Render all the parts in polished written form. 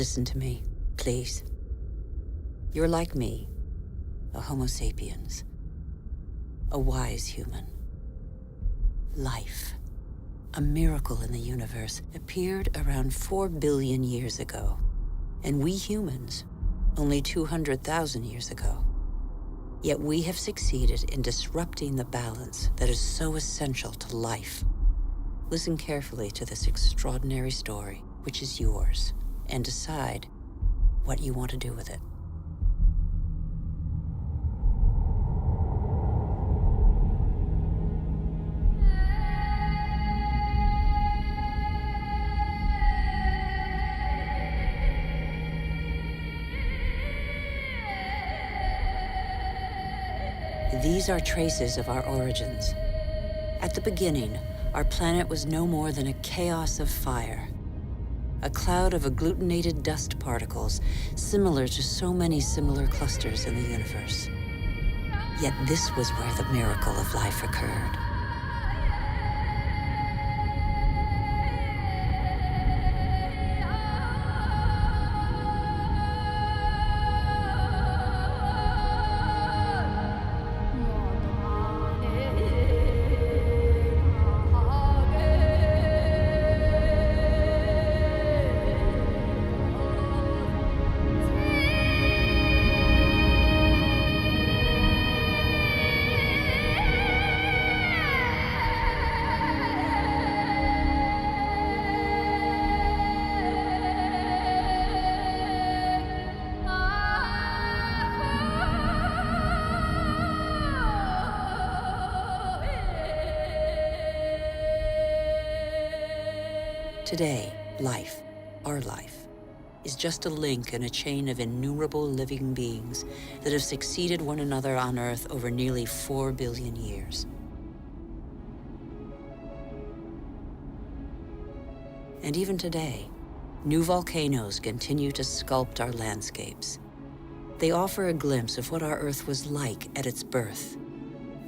Listen to me, please. You're like me, a Homo sapiens, a wise human. Life, a miracle in the universe, appeared around 4 billion years ago, and we humans, only 200,000 years ago. Yet we have succeeded in disrupting the balance that is so essential to life. Listen carefully to this extraordinary story, which is yours, and decide what you want to do with it. These are traces of our origins. At the beginning, our planet was no more than a chaos of fire. A cloud of agglutinated dust particles, similar to so many similar clusters in the universe. Yet this was where the miracle of life occurred. Today, life, our life, is just a link in a chain of innumerable living beings that have succeeded one another on Earth over nearly 4 billion years. And even today, new volcanoes continue to sculpt our landscapes. They offer a glimpse of what our Earth was like at its birth.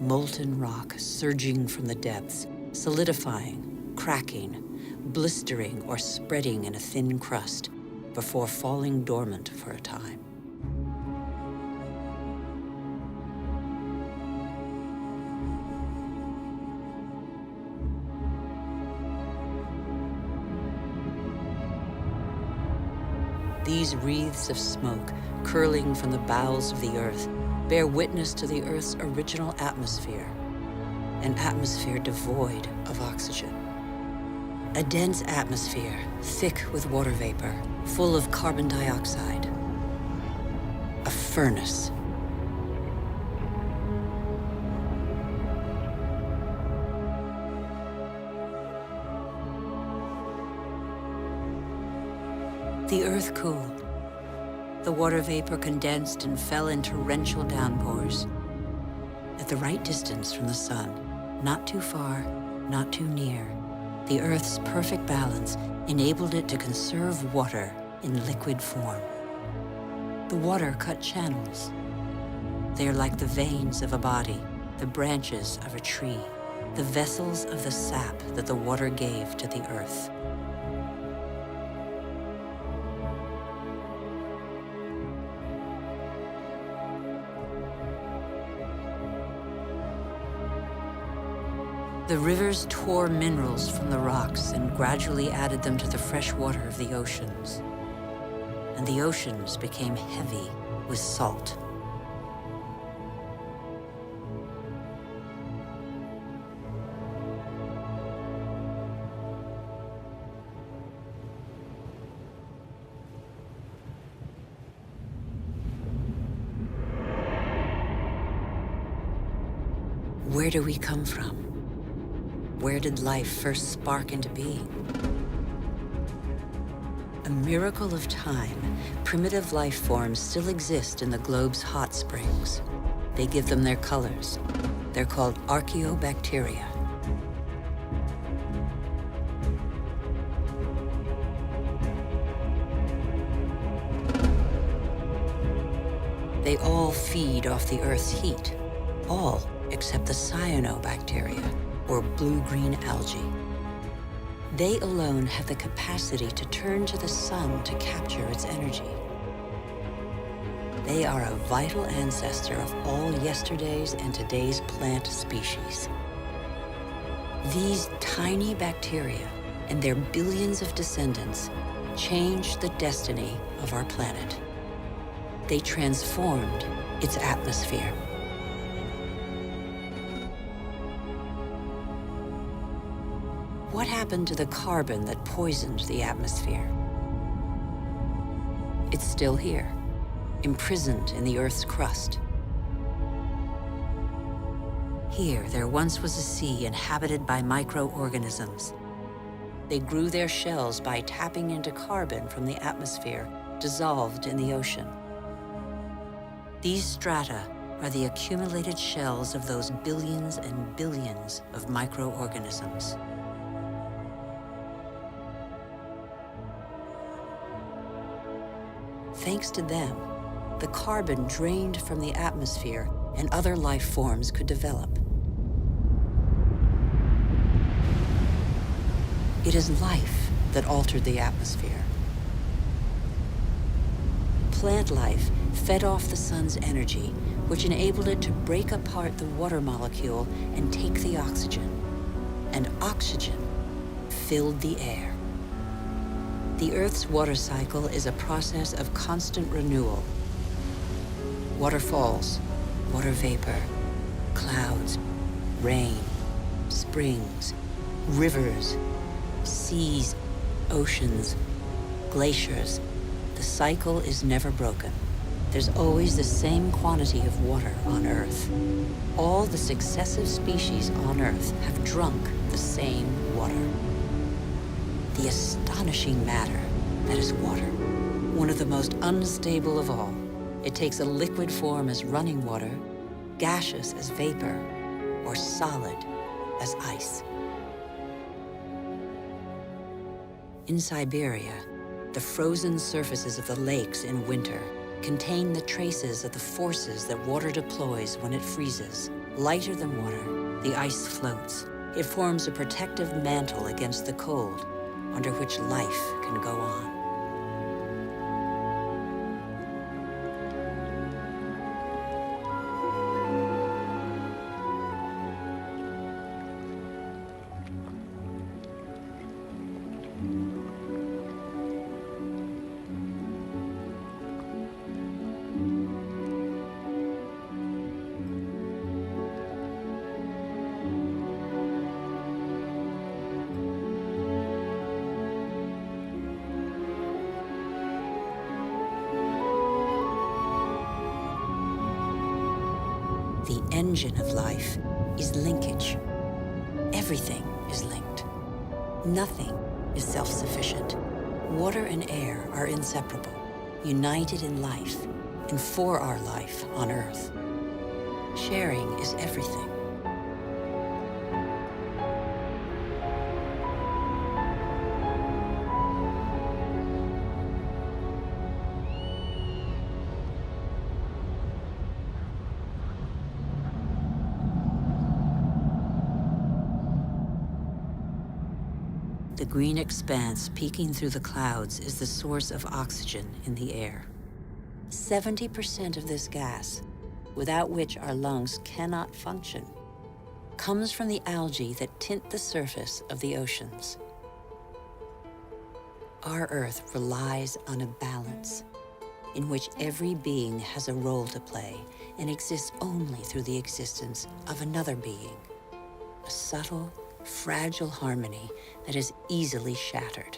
Molten rock surging from the depths, solidifying, cracking, blistering or spreading in a thin crust before falling dormant for a time. These wreaths of smoke curling from the bowels of the Earth bear witness to the Earth's original atmosphere, an atmosphere devoid of oxygen. A dense atmosphere, thick with water vapor, full of carbon dioxide. A furnace. The Earth cooled. The water vapor condensed and fell in torrential downpours. At the right distance from the sun, not too far, not too near, the Earth's perfect balance enabled it to conserve water in liquid form. The water cut channels. They are like the veins of a body, the branches of a tree, the vessels of the sap that the water gave to the Earth. The rivers tore minerals from the rocks and gradually added them to the fresh water of the oceans. And the oceans became heavy with salt. Where do we come from? Where did life first spark into being? A miracle of time, primitive life forms still exist in the globe's hot springs. They give them their colors. They're called archaeobacteria. They all feed off the Earth's heat. All except the cyanobacteria, or blue-green algae. They alone have the capacity to turn to the sun to capture its energy. They are a vital ancestor of all yesterday's and today's plant species. These tiny bacteria and their billions of descendants changed the destiny of our planet. They transformed its atmosphere. What happened to the carbon that poisoned the atmosphere? It's still here, imprisoned in the Earth's crust. Here, there once was a sea inhabited by microorganisms. They grew their shells by tapping into carbon from the atmosphere dissolved in the ocean. These strata are the accumulated shells of those billions and billions of microorganisms. Thanks to them, the carbon drained from the atmosphere and other life forms could develop. It is life that altered the atmosphere. Plant life fed off the sun's energy, which enabled it to break apart the water molecule and take the oxygen. And oxygen filled the air. The Earth's water cycle is a process of constant renewal. Waterfalls, water vapor, clouds, rain, springs, rivers, seas, oceans, glaciers. The cycle is never broken. There's always the same quantity of water on Earth. All the successive species on Earth have drunk the same water. The astonishing matter that is water, one of the most unstable of all. It takes a liquid form as running water, gaseous as vapor, or solid as ice. In Siberia, the frozen surfaces of the lakes in winter contain the traces of the forces that water deploys when it freezes. Lighter than water, the ice floats. It forms a protective mantle against the cold, under which life can go on. The engine of life is linkage. Everything is linked. Nothing is self-sufficient. Water and air are inseparable, united in life and for our life on Earth. Sharing is everything. The green expanse peeking through the clouds is the source of oxygen in the air. 70% of this gas, without which our lungs cannot function, comes from the algae that tint the surface of the oceans. Our Earth relies on a balance in which every being has a role to play and exists only through the existence of another being. A subtle, fragile harmony that is easily shattered.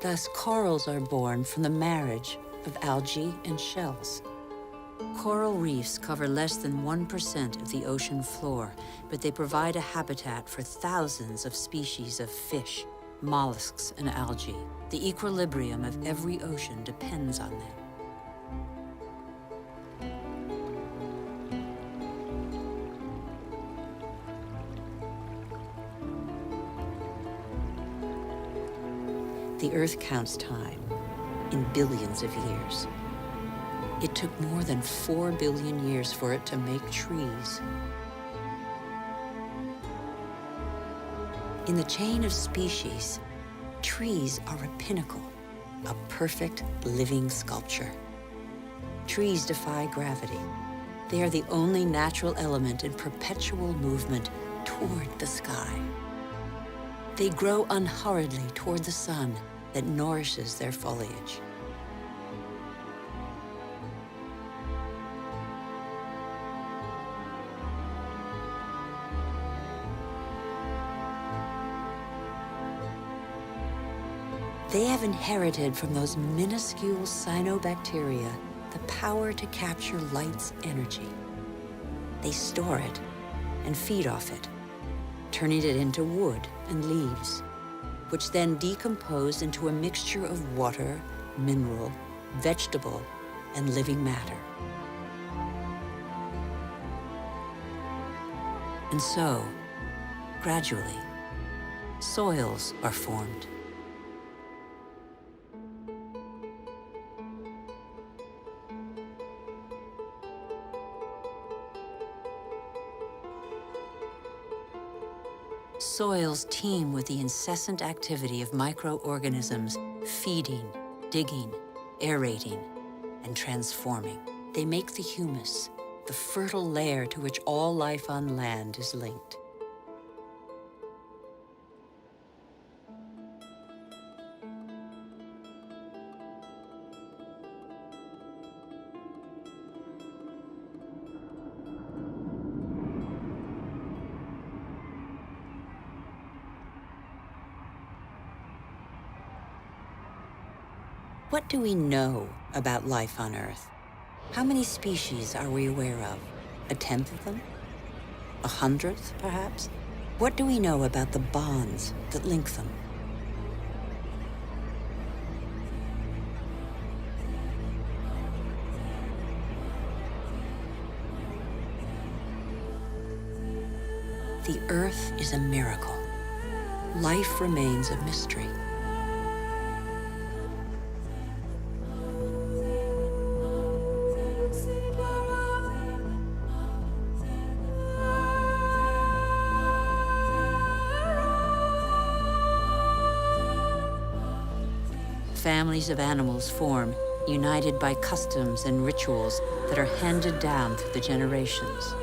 Thus, corals are born from the marriage of algae and shells. Coral reefs cover less than 1% of the ocean floor, but they provide a habitat for thousands of species of fish, mollusks, and algae. The equilibrium of every ocean depends on them. The Earth counts time in billions of years. It took more than 4 billion years for it to make trees. In the chain of species, trees are a pinnacle, a perfect living sculpture. Trees defy gravity. They are the only natural element in perpetual movement toward the sky. They grow unhurriedly toward the sun that nourishes their foliage. They have inherited from those minuscule cyanobacteria the power to capture light's energy. They store it and feed off it, turning it into wood and leaves, which then decompose into a mixture of water, mineral, vegetable, and living matter. And so, gradually, soils are formed. Soils teem with the incessant activity of microorganisms feeding, digging, aerating, and transforming. They make the humus, the fertile layer to which all life on land is linked. What do we know about life on Earth? How many species are we aware of? 1/10 of them? 100th, perhaps? What do we know about the bonds that link them? The Earth is a miracle. Life remains a mystery. Families of animals form, united by customs and rituals that are handed down through the generations.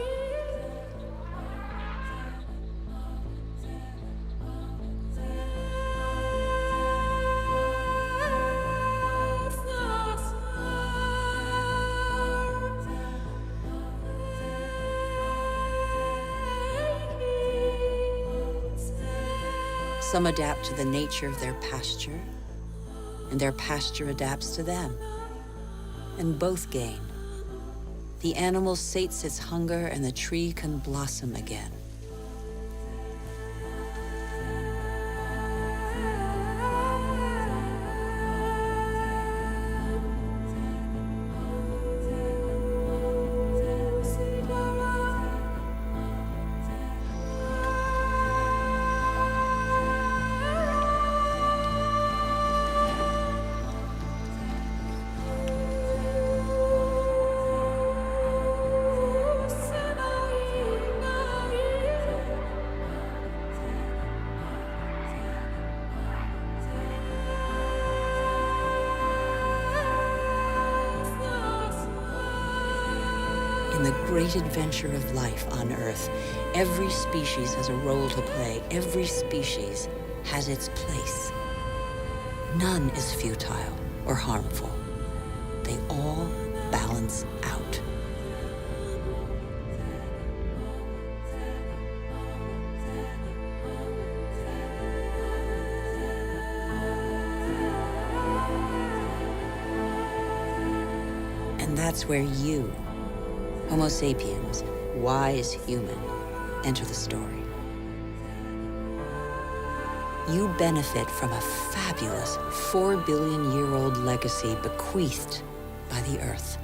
Some adapt to the nature of their pasture, and their pasture adapts to them, and both gain. The animal sates its hunger, and the tree can blossom again. In the great adventure of life on Earth, every species has a role to play. Every species has its place. None is futile or harmful. They all balance out. And that's where you, Homo sapiens, wise human, enter the story. You benefit from a fabulous 4 billion-year-old legacy bequeathed by the Earth.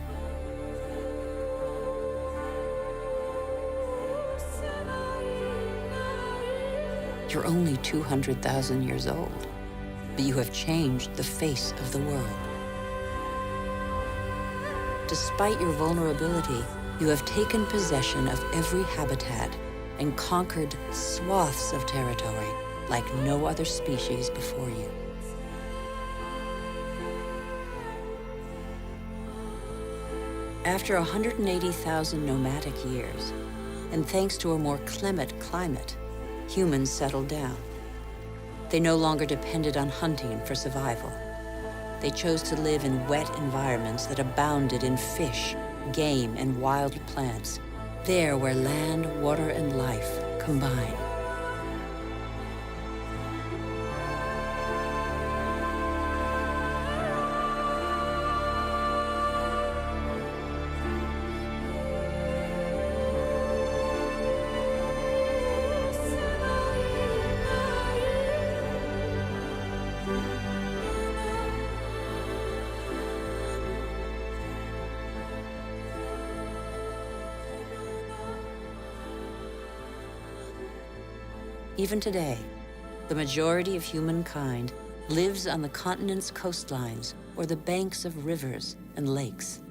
You're only 200,000 years old, but you have changed the face of the world. despite your vulnerability, you have taken possession of every habitat and conquered swaths of territory like no other species before you. After 180,000 nomadic years, and thanks to a more clement climate, humans settled down. They no longer depended on hunting for survival. They chose to live in wet environments that abounded in fish, game, and wild plants, there where land, water, and life combine. Even today, the majority of humankind lives on the continent's coastlines or the banks of rivers and lakes.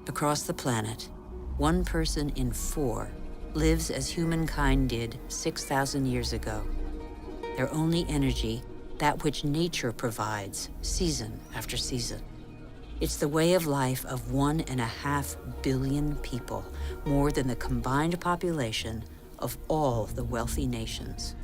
Across the planet, 1 person in 4 lives as humankind did 6,000 years ago. Their only energy, that which nature provides, season after season. It's the way of life of 1.5 billion people, more than the combined population of all the wealthy nations.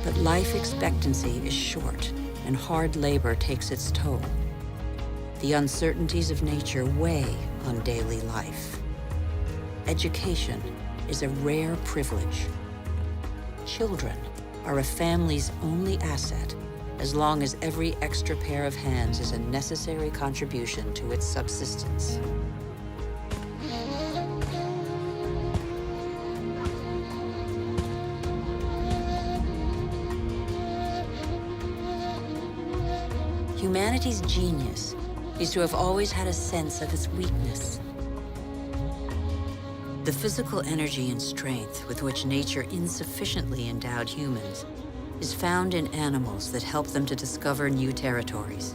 But life expectancy is short, and hard labor takes its toll. The uncertainties of nature weigh on daily life. Education is a rare privilege. Children are a family's only asset, as long as every extra pair of hands is a necessary contribution to its subsistence. Humanity's genius is to have always had a sense of its weakness. The physical energy and strength with which nature insufficiently endowed humans is found in animals that help them to discover new territories.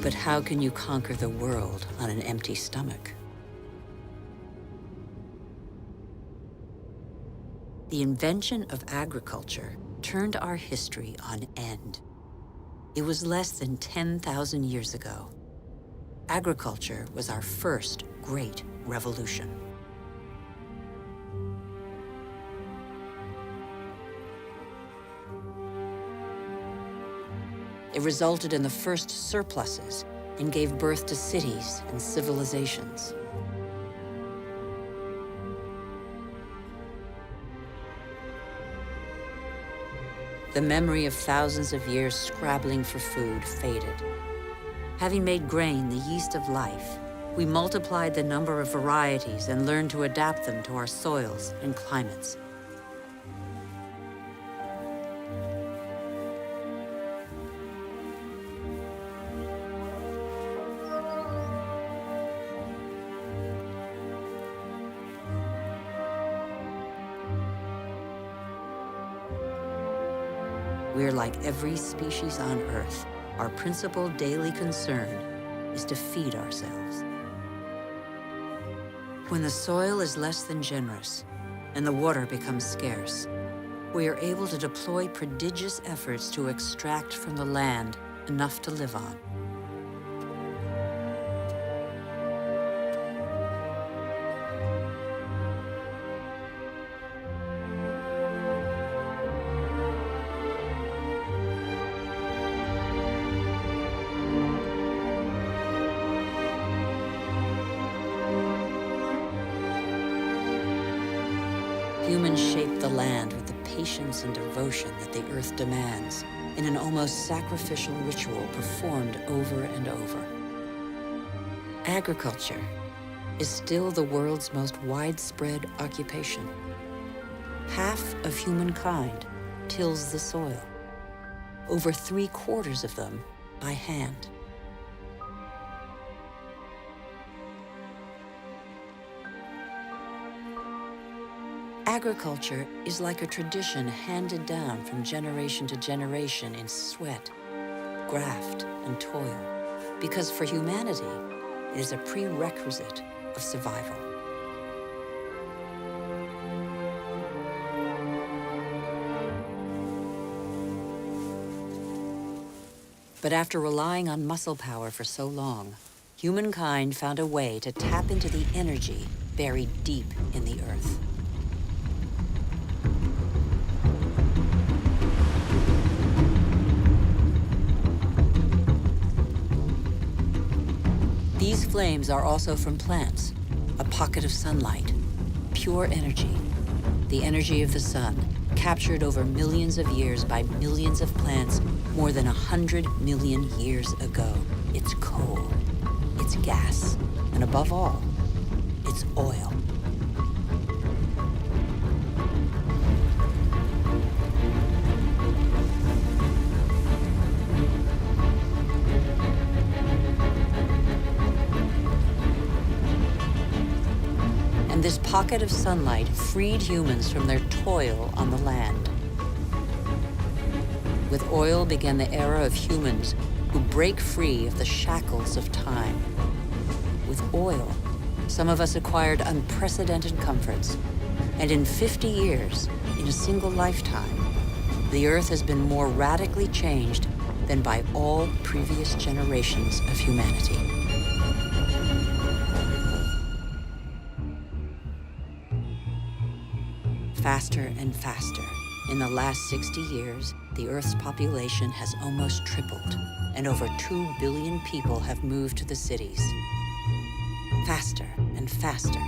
But how can you conquer the world on an empty stomach? The invention of agriculture turned our history on end. It was less than 10,000 years ago. Agriculture was our first great revolution. It resulted in the first surpluses and gave birth to cities and civilizations. The memory of thousands of years scrabbling for food faded. Having made grain the yeast of life, We multiplied the number of varieties and learned to adapt them to our soils and climates. We're like every species on Earth. Our principal daily concern is to feed ourselves. When the soil is less than generous and the water becomes scarce, we are able to deploy prodigious efforts to extract from the land enough to live on. Humans shape the land with the patience and devotion that the earth demands in an almost sacrificial ritual performed over and over. Agriculture is still the world's most widespread occupation. Half of humankind tills the soil, over 3/4 of them by hand. Agriculture is like a tradition handed down from generation to generation in sweat, graft, and toil, because for humanity, it is a prerequisite of survival. But after relying on muscle power for so long, humankind found a way to tap into the energy buried deep in the earth. These flames are also from plants, a pocket of sunlight, pure energy, the energy of the sun, captured over millions of years by millions of plants more than 100 million years ago. It's coal, it's gas, and above all, it's oil. This pocket of sunlight freed humans from their toil on the land. With oil began the era of humans who break free of the shackles of time. With oil, some of us acquired unprecedented comforts. And in 50 years, in a single lifetime, the Earth has been more radically changed than by all previous generations of humanity. Faster and faster. In the last 60 years, the Earth's population has almost tripled, and over 2 billion people have moved to the cities. Faster and faster.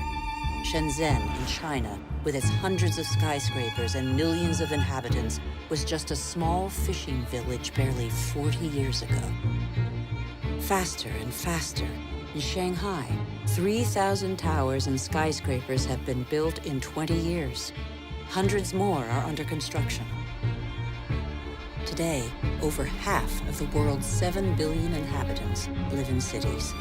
Shenzhen in China, with its hundreds of skyscrapers and millions of inhabitants, was just a small fishing village barely 40 years ago. Faster and faster. In Shanghai, 3,000 towers and skyscrapers have been built in 20 years. Hundreds more are under construction. Today, over half of the world's 7 billion inhabitants live in cities.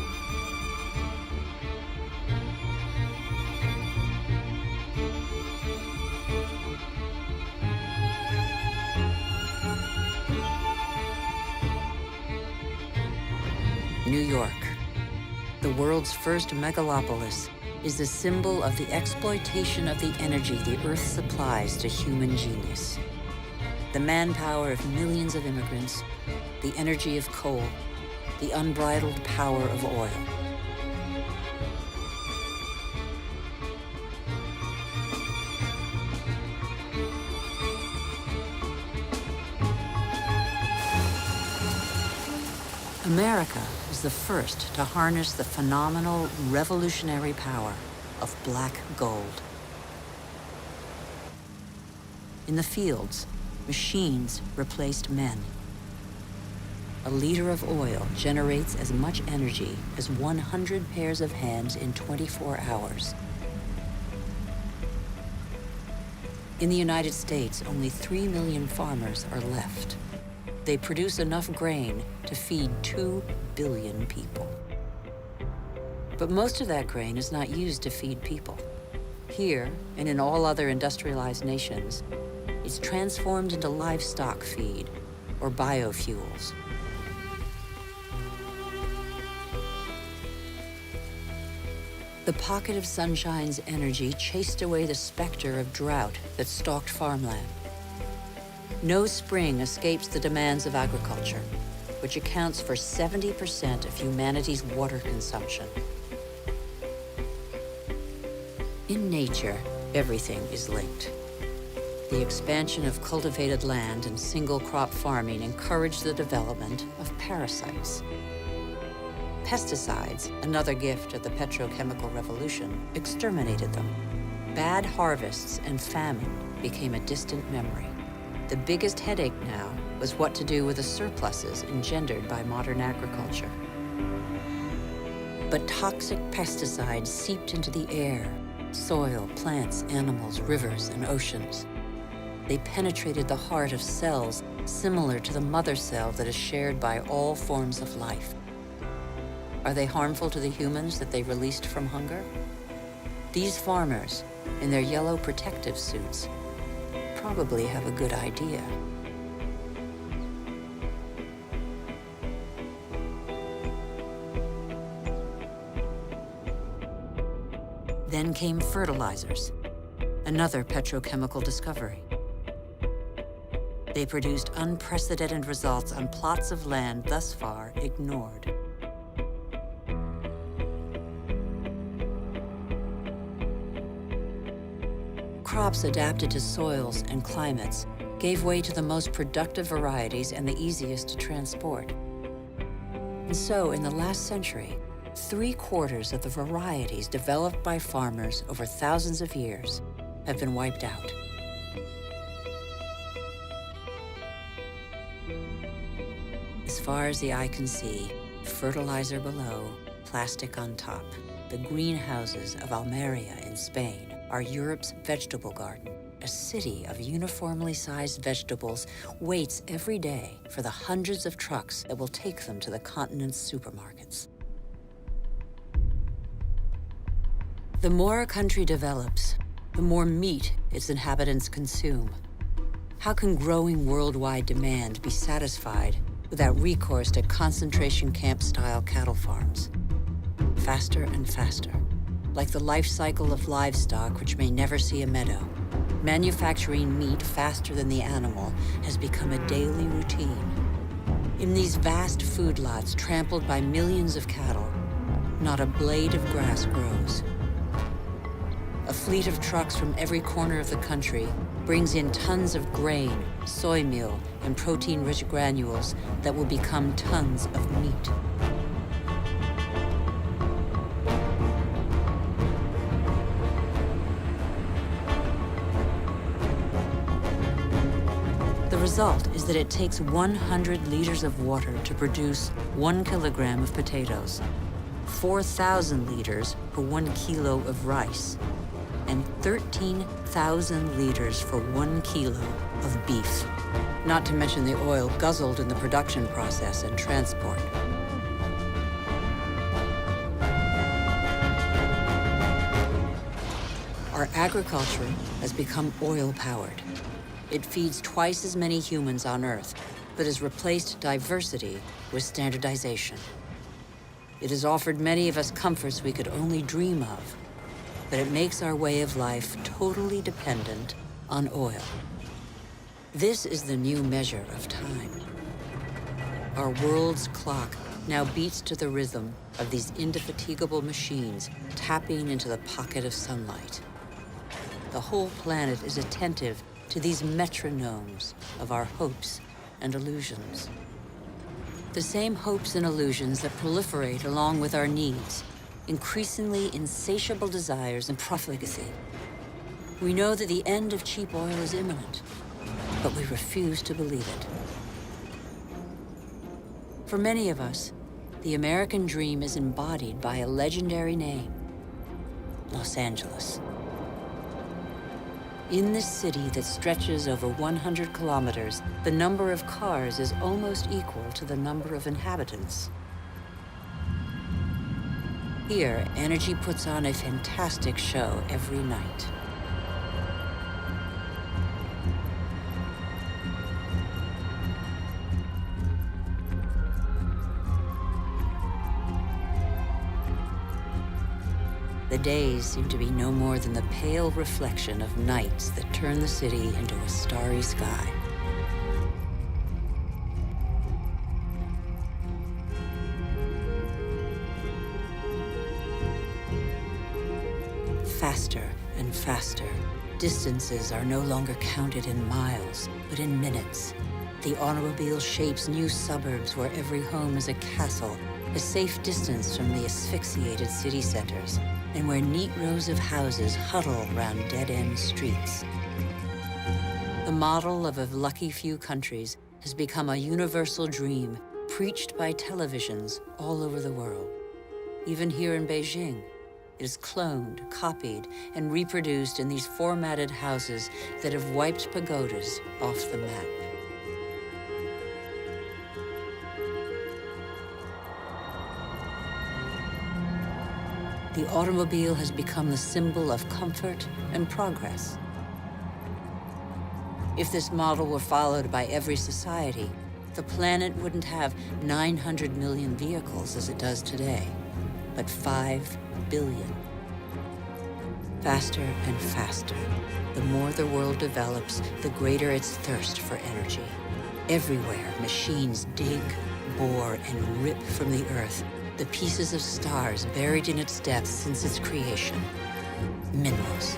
New York, the world's first megalopolis, is the symbol of the exploitation of the energy the Earth supplies to human genius. The manpower of millions of immigrants, the energy of coal, the unbridled power of oil. America is the first to harness the phenomenal, revolutionary power of black gold. In the fields, machines replaced men. a liter of oil generates as much energy as 100 pairs of hands in 24 hours. In the United States, only 3 million farmers are left. They produce enough grain to feed 2 billion people. But most of that grain is not used to feed people. Here, and in all other industrialized nations, it's transformed into livestock feed, or biofuels. The pocket of sunshine's energy chased away the specter of drought that stalked farmland. No spring escapes the demands of agriculture, which accounts for 70% of humanity's water consumption. In nature, everything is linked. The expansion of cultivated land and single-crop farming encouraged the development of parasites. Pesticides, another gift of the petrochemical revolution, exterminated them. Bad harvests and famine became a distant memory. The biggest headache now was what to do with the surpluses engendered by modern agriculture. But toxic pesticides seeped into the air, soil, plants, animals, rivers, and oceans. They penetrated the heart of cells similar to the mother cell that is shared by all forms of life. Are they harmful to the humans that they released from hunger? These farmers, in their yellow protective suits, probably have a good idea. Then came fertilizers, another petrochemical discovery. They produced unprecedented results on plots of land thus far ignored. Crops adapted to soils and climates gave way to the most productive varieties and the easiest to transport. And so, in the last century, 3/4 of the varieties developed by farmers over thousands of years have been wiped out. As far as the eye can see, fertilizer below, plastic on top. The greenhouses of Almeria in Spain are Europe's vegetable garden. A city of uniformly sized vegetables waits every day for the hundreds of trucks that will take them to the continent's supermarkets. The more a country develops, the more meat its inhabitants consume. How can growing worldwide demand be satisfied without recourse to concentration camp-style cattle farms? Faster and faster. Like the life cycle of livestock, which may never see a meadow, manufacturing meat faster than the animal has become a daily routine. In these vast food lots trampled by millions of cattle, not a blade of grass grows. A fleet of trucks from every corner of the country brings in tons of grain, soy meal, and protein-rich granules that will become tons of meat. The result is that it takes 100 liters of water to produce 1 kilogram of potatoes, 4,000 liters for 1 kilo of rice, and 13,000 liters for 1 kilo of beef, not to mention the oil guzzled in the production process and transport. Our agriculture has become oil-powered. It feeds twice as many humans on Earth, but has replaced diversity with standardization. It has offered many of us comforts we could only dream of, but it makes our way of life totally dependent on oil. This is the new measure of time. Our world's clock now beats to the rhythm of these indefatigable machines tapping into the pocket of sunlight. The whole planet is attentive to these metronomes of our hopes and illusions. The same hopes and illusions that proliferate along with our needs, increasingly insatiable desires and profligacy. We know that the end of cheap oil is imminent, but we refuse to believe it. For many of us, the American dream is embodied by a legendary name, Los Angeles. In this city that stretches over 100 kilometers, the number of cars is almost equal to the number of inhabitants. Here, energy puts on a fantastic show every night. The days seem to be no more than the pale reflection of nights that turn the city into a starry sky. Faster and faster. Distances are no longer counted in miles, but in minutes. The automobile shapes new suburbs where every home is a castle, a safe distance from the asphyxiated city centers, and where neat rows of houses huddle around dead-end streets. The model of a lucky few countries has become a universal dream preached by televisions all over the world. Even here in Beijing, it is cloned, copied, and reproduced in these formatted houses that have wiped pagodas off the map. The automobile has become the symbol of comfort and progress. If this model were followed by every society, the planet wouldn't have 900 million vehicles as it does today, but 5 billion. Faster and faster. The more the world develops, the greater its thirst for energy. Everywhere, machines dig, bore, and rip from the Earth the pieces of stars buried in its depths since its creation. Minerals.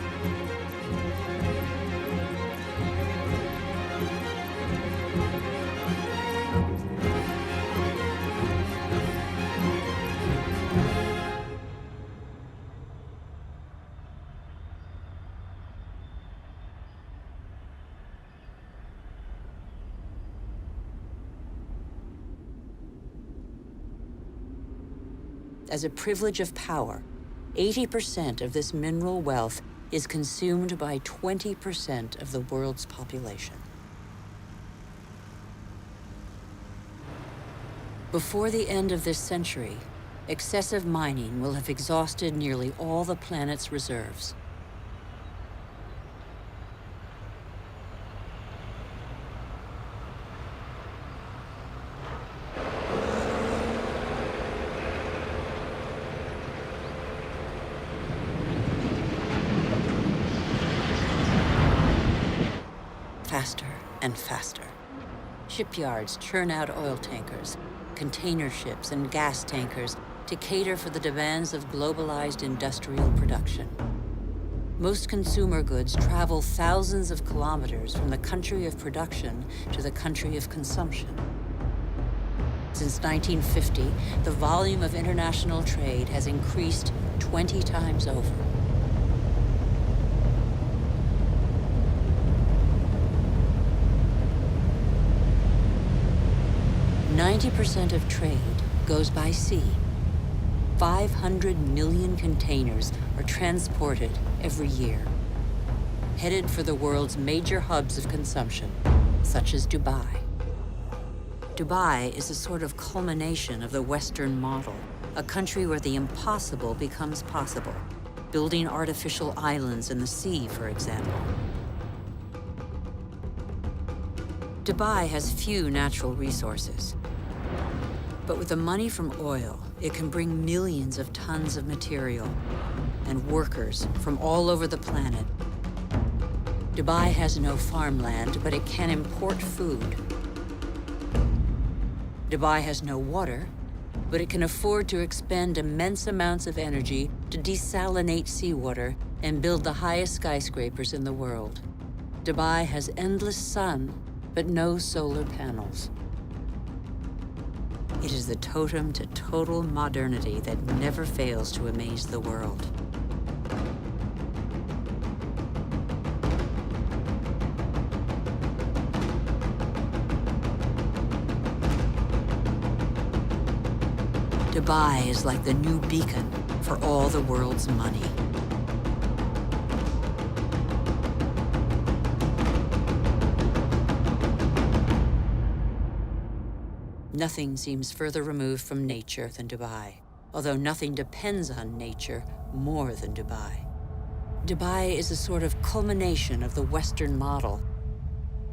As a privilege of power, 80% of this mineral wealth is consumed by 20% of the world's population. Before the end of this century, excessive mining will have exhausted nearly all the planet's reserves. Faster and faster. Shipyards churn out oil tankers, container ships, and gas tankers to cater for the demands of globalized industrial production. Most consumer goods travel thousands of kilometers from the country of production to the country of consumption. Since 1950, the volume of international trade has increased 20 times over. 90% of trade goes by sea. 500 million containers are transported every year, headed for the world's major hubs of consumption, such as Dubai. Dubai is a sort of culmination of the Western model, a country where the impossible becomes possible, building artificial islands in the sea, for example. Dubai has few natural resources. But with the money from oil, it can bring millions of tons of material and workers from all over the planet. Dubai has no farmland, but it can import food. Dubai has no water, but it can afford to expend immense amounts of energy to desalinate seawater and build the highest skyscrapers in the world. Dubai has endless sun, but no solar panels. It is the totem to total modernity that never fails to amaze the world. Dubai is like the new beacon for all the world's money. Nothing seems further removed from nature than Dubai, although nothing depends on nature more than Dubai. Dubai is a sort of culmination of the Western model.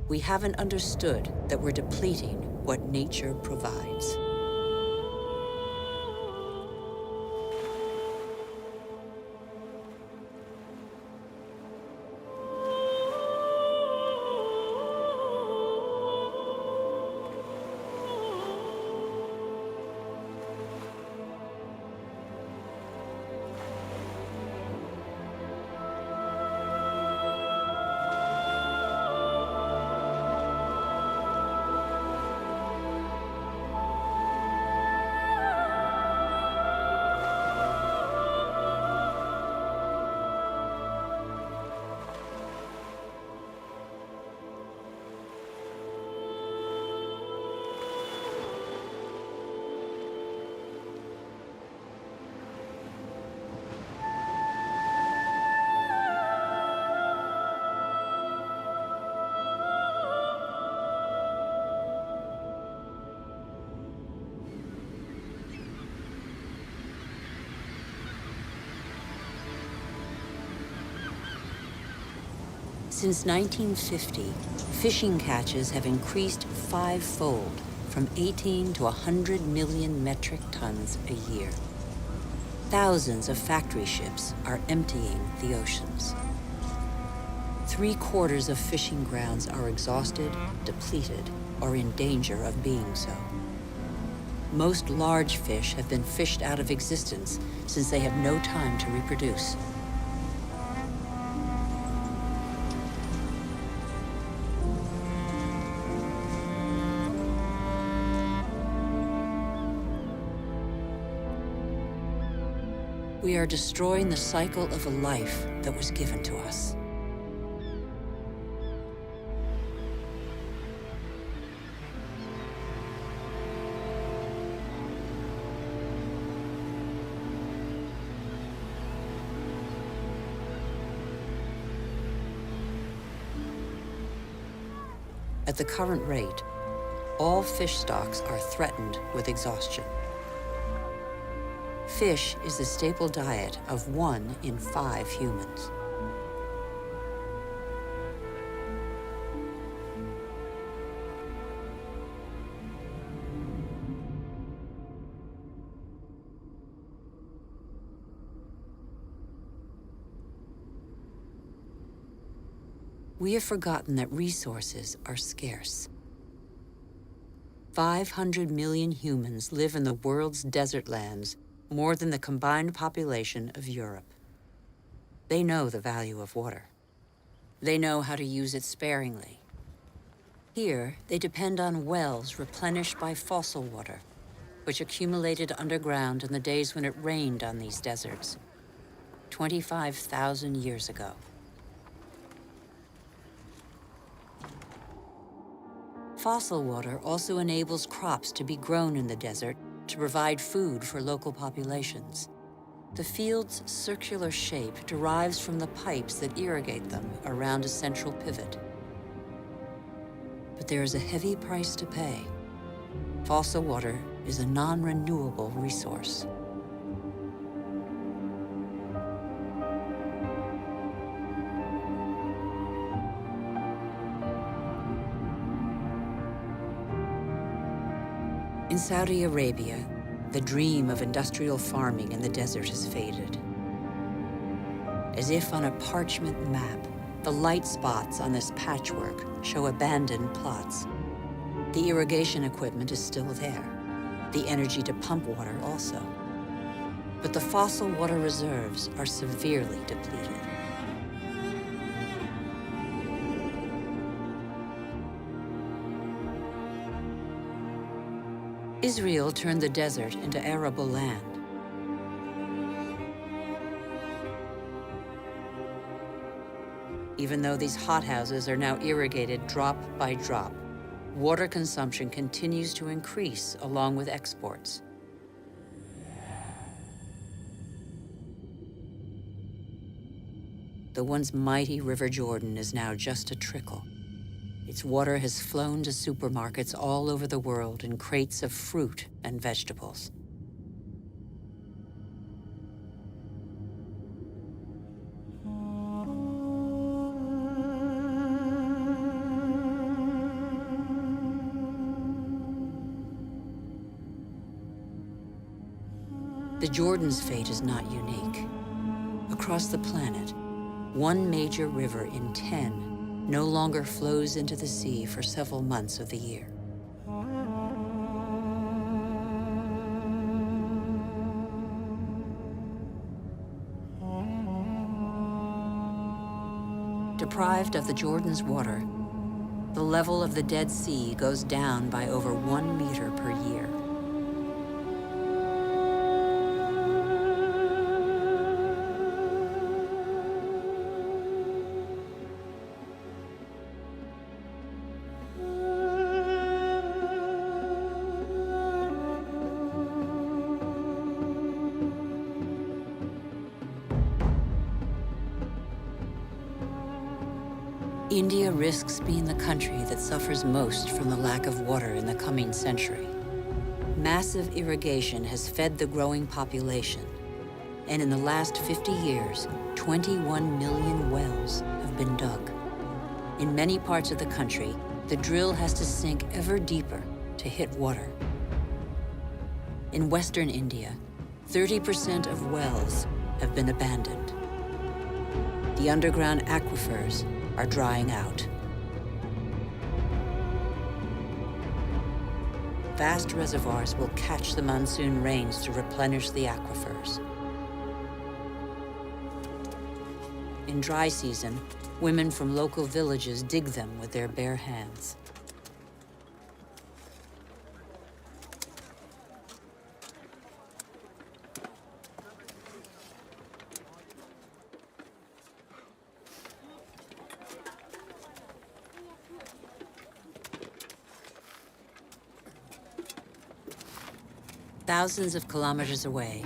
We haven't understood that we're depleting what nature provides. Since 1950, fishing catches have increased five-fold, from 18 to 100 million metric tons a year. Thousands of factory ships are emptying the oceans. 3/4 of fishing grounds are exhausted, depleted, or in danger of being so. Most large fish have been fished out of existence since they have no time to reproduce. We are destroying the cycle of a life that was given to us. At the current rate, all fish stocks are threatened with exhaustion. Fish is the staple diet of 1 in 5 humans. We have forgotten that resources are scarce. 500 million humans live in the world's desert lands, more than the combined population of Europe. They know the value of water. They know how to use it sparingly. Here, they depend on wells replenished by fossil water, which accumulated underground in the days when it rained on these deserts, 25,000 years ago. Fossil water also enables crops to be grown in the desert to provide food for local populations. The field's circular shape derives from the pipes that irrigate them around a central pivot. But there is a heavy price to pay. Fossil water is a non-renewable resource. In Saudi Arabia, the dream of industrial farming in the desert has faded. As if on a parchment map, the light spots on this patchwork show abandoned plots. The irrigation equipment is still there, the energy to pump water also. But the fossil water reserves are severely depleted. Israel turned the desert into arable land. Even though these hothouses are now irrigated drop by drop, water consumption continues to increase along with exports. the once mighty River Jordan is now just a trickle. Its water has flown to supermarkets all over the world in crates of fruit and vegetables. The Jordan's fate is not unique. Across the planet, one major river in 10 no longer flows into the sea for several months of the year. Deprived of the Jordan's water, the level of the Dead Sea goes down by over 1 meter per year. India risks being the country that suffers most from the lack of water in the coming century. Massive irrigation has fed the growing population, and in the last 50 years, 21 million wells have been dug. In many parts of the country, the drill has to sink ever deeper to hit water. In western India, 30% of wells have been abandoned. The underground aquifers are drying out. Vast reservoirs will catch the monsoon rains to replenish the aquifers. In dry season, women from local villages dig them with their bare hands. Thousands of kilometers away,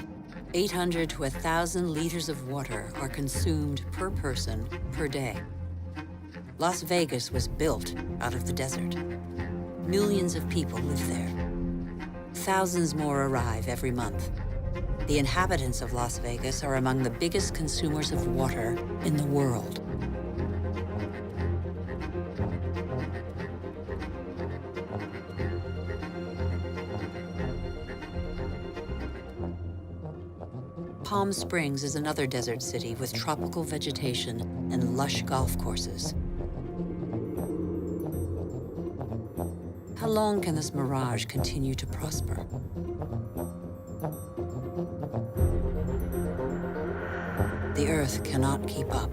800 to 1,000 liters of water are consumed per person per day. Las Vegas was built out of the desert. Millions of people live there. Thousands more arrive every month. The inhabitants of Las Vegas are among the biggest consumers of water in the world. Palm Springs is another desert city with tropical vegetation and lush golf courses. How long can this mirage continue to prosper? The Earth cannot keep up.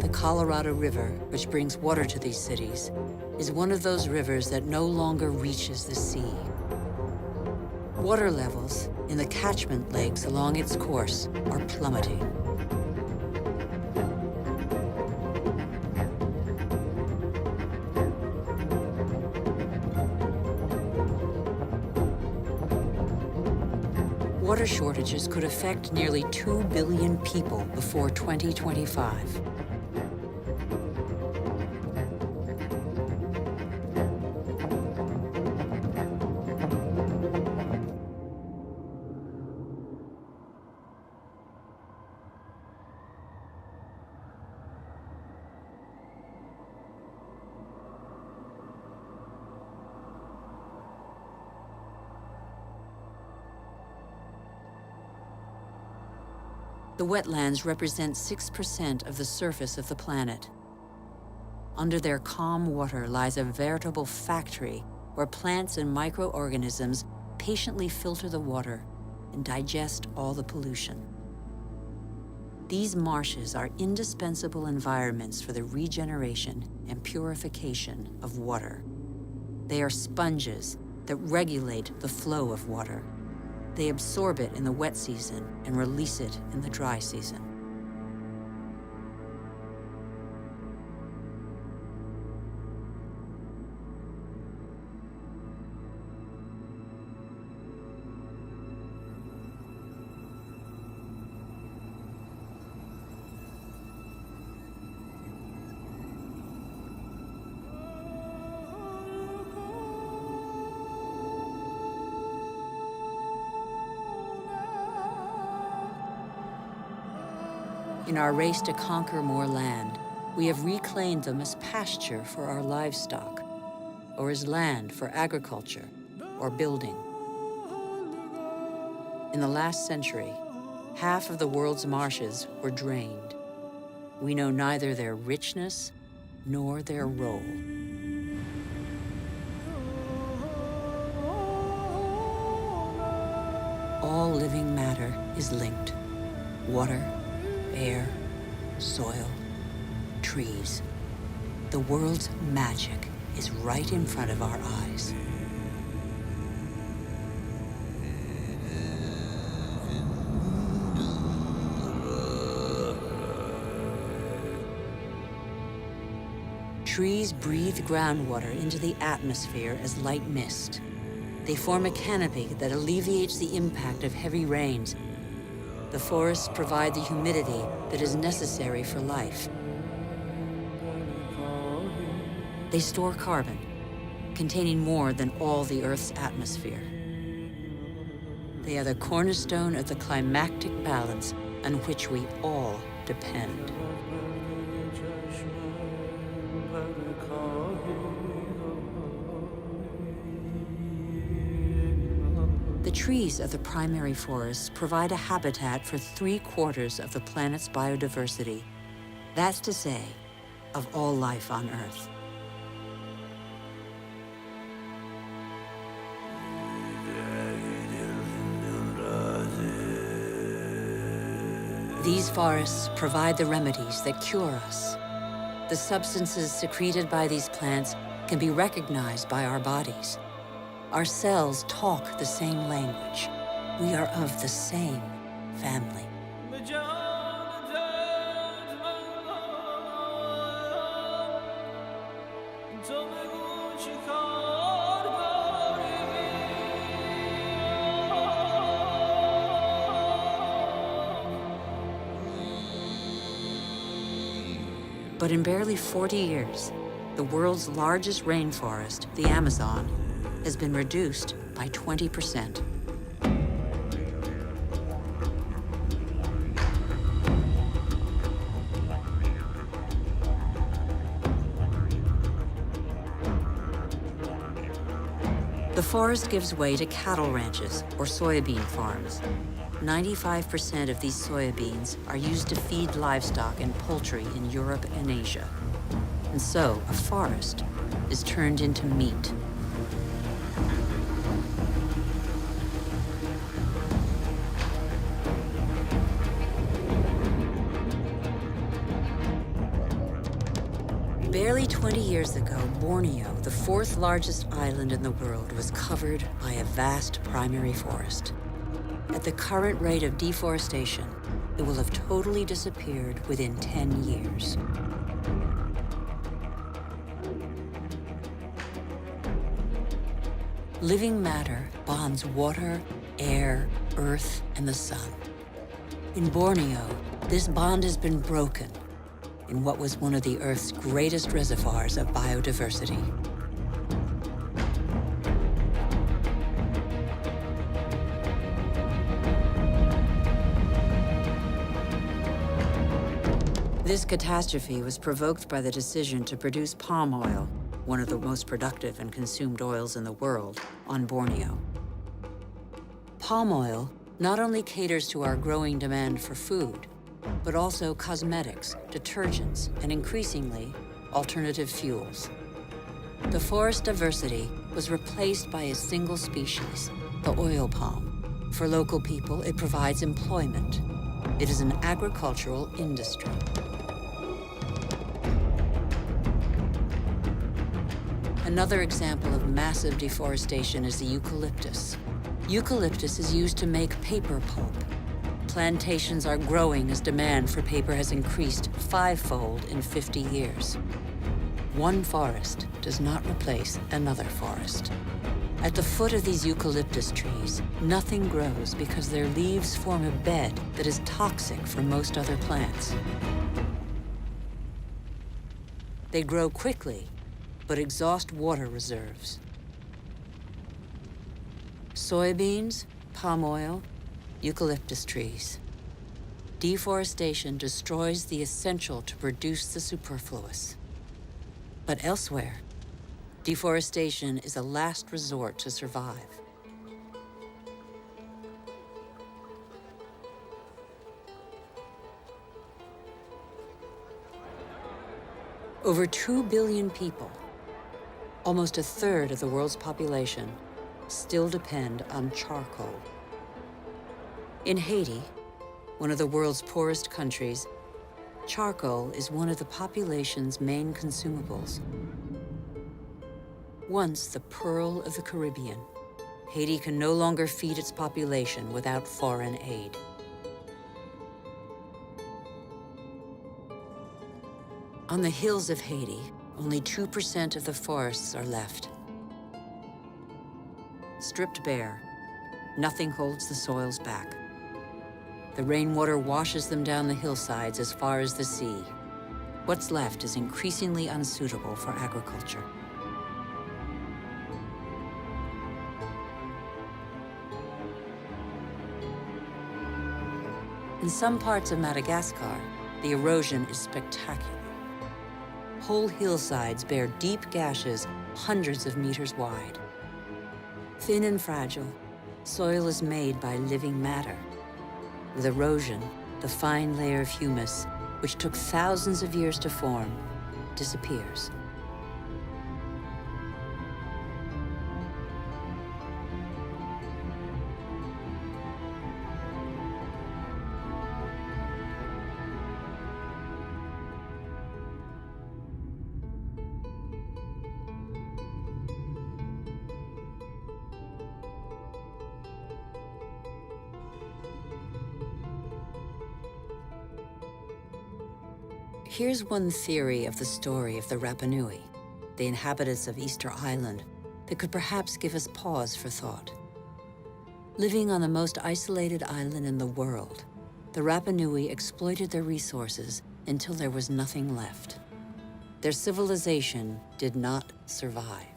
The Colorado River, which brings water to these cities, is one of those rivers that no longer reaches the sea. Water levels in the catchment lakes along its course are plummeting. Water shortages could affect nearly 2 billion people before 2025. The wetlands represent 6% of the surface of the planet. Under their calm water lies a veritable factory where plants and microorganisms patiently filter the water and digest all the pollution. These marshes are indispensable environments for the regeneration and purification of water. They are sponges that regulate the flow of water. They absorb it in the wet season and release it in the dry season. In our race to conquer more land, we have reclaimed them as pasture for our livestock, or as land for agriculture or building. In the last century, half of the world's marshes were drained. We know neither their richness nor their role. All living matter is linked. Water, air, soil, trees. The world's magic is right in front of our eyes. Trees breathe groundwater into the atmosphere as light mist. They form a canopy that alleviates the impact of heavy rains. The forests provide the humidity that is necessary for life. They store carbon, containing more than all the Earth's atmosphere. They are the cornerstone of the climactic balance on which we all depend. The trees of the primary forests provide a habitat for 3/4 of the planet's biodiversity. That's to say, of all life on Earth. These forests provide the remedies that cure us. The substances secreted by these plants can be recognized by our bodies. Our cells talk the same language. We are of the same family. But in barely 40 years, the world's largest rainforest, the Amazon, has been reduced by 20%. The forest gives way to cattle ranches or soybean farms. 95% of these soybeans are used to feed livestock and poultry in Europe and Asia. And so, a forest is turned into meat. Barely 20 years ago, Borneo, the 4th largest island in the world, was covered by a vast primary forest. At the current rate of deforestation, it will have totally disappeared within 10 years. Living matter bonds water, air, earth, and the sun. In Borneo, this bond has been broken in what was one of the Earth's greatest reservoirs of biodiversity. This catastrophe was provoked by the decision to produce palm oil, one of the most productive and consumed oils in the world, on Borneo. Palm oil not only caters to our growing demand for food, but also cosmetics, detergents, and increasingly, alternative fuels. The forest diversity was replaced by a single species, the oil palm. For local people, it provides employment. It is an agricultural industry. Another example of massive deforestation is the eucalyptus. Eucalyptus is used to make paper pulp. Plantations are growing as demand for paper has increased 5-fold in 50 years. One forest does not replace another forest. At the foot of these eucalyptus trees, nothing grows because their leaves form a bed that is toxic for most other plants. They grow quickly, but exhaust water reserves. Soybeans, palm oil, eucalyptus trees. Deforestation destroys the essential to produce the superfluous. But elsewhere, deforestation is a last resort to survive. Over 2 billion people, almost a third of the world's population, still depend on charcoal. In Haiti, one of the world's poorest countries, charcoal is one of the population's main consumables. Once the pearl of the Caribbean, Haiti can no longer feed its population without foreign aid. On the hills of Haiti, only 2% of the forests are left. Stripped bare, nothing holds the soils back. The rainwater washes them down the hillsides as far as the sea. What's left is increasingly unsuitable for agriculture. In some parts of Madagascar, the erosion is spectacular. Whole hillsides bear deep gashes hundreds of meters wide. Thin and fragile, soil is made by living matter. With erosion, the fine layer of humus, which took thousands of years to form, disappears. Here's one theory of the story of the Rapa Nui, the inhabitants of Easter Island, that could perhaps give us pause for thought. Living on the most isolated island in the world, the Rapa Nui exploited their resources until there was nothing left. Their civilization did not survive.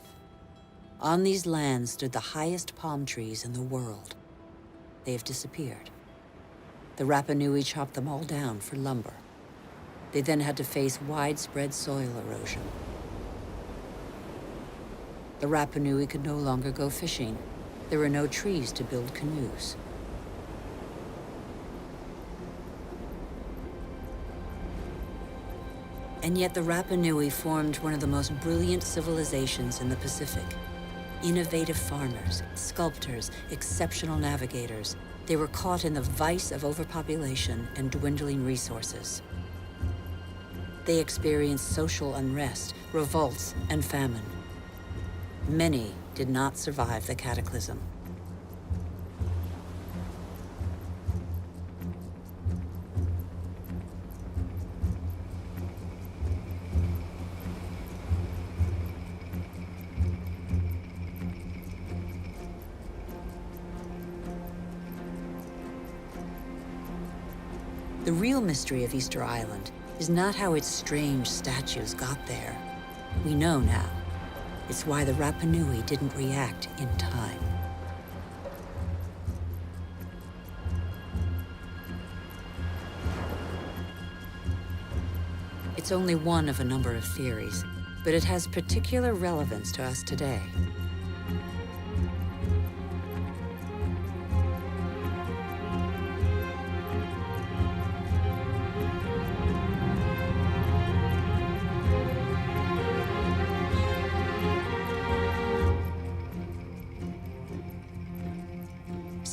On these lands stood the highest palm trees in the world. They have disappeared. The Rapa Nui chopped them all down for lumber. They then had to face widespread soil erosion. The Rapa Nui could no longer go fishing. There were no trees to build canoes. And yet the Rapa Nui formed one of the most brilliant civilizations in the Pacific. Innovative farmers, sculptors, exceptional navigators. They were caught in the vice of overpopulation and dwindling resources. They experienced social unrest, revolts, and famine. Many did not survive the cataclysm. The real mystery of Easter Island is not how its strange statues got there. We know now. It's why the Rapa Nui didn't react in time. It's only one of a number of theories, but it has particular relevance to us today.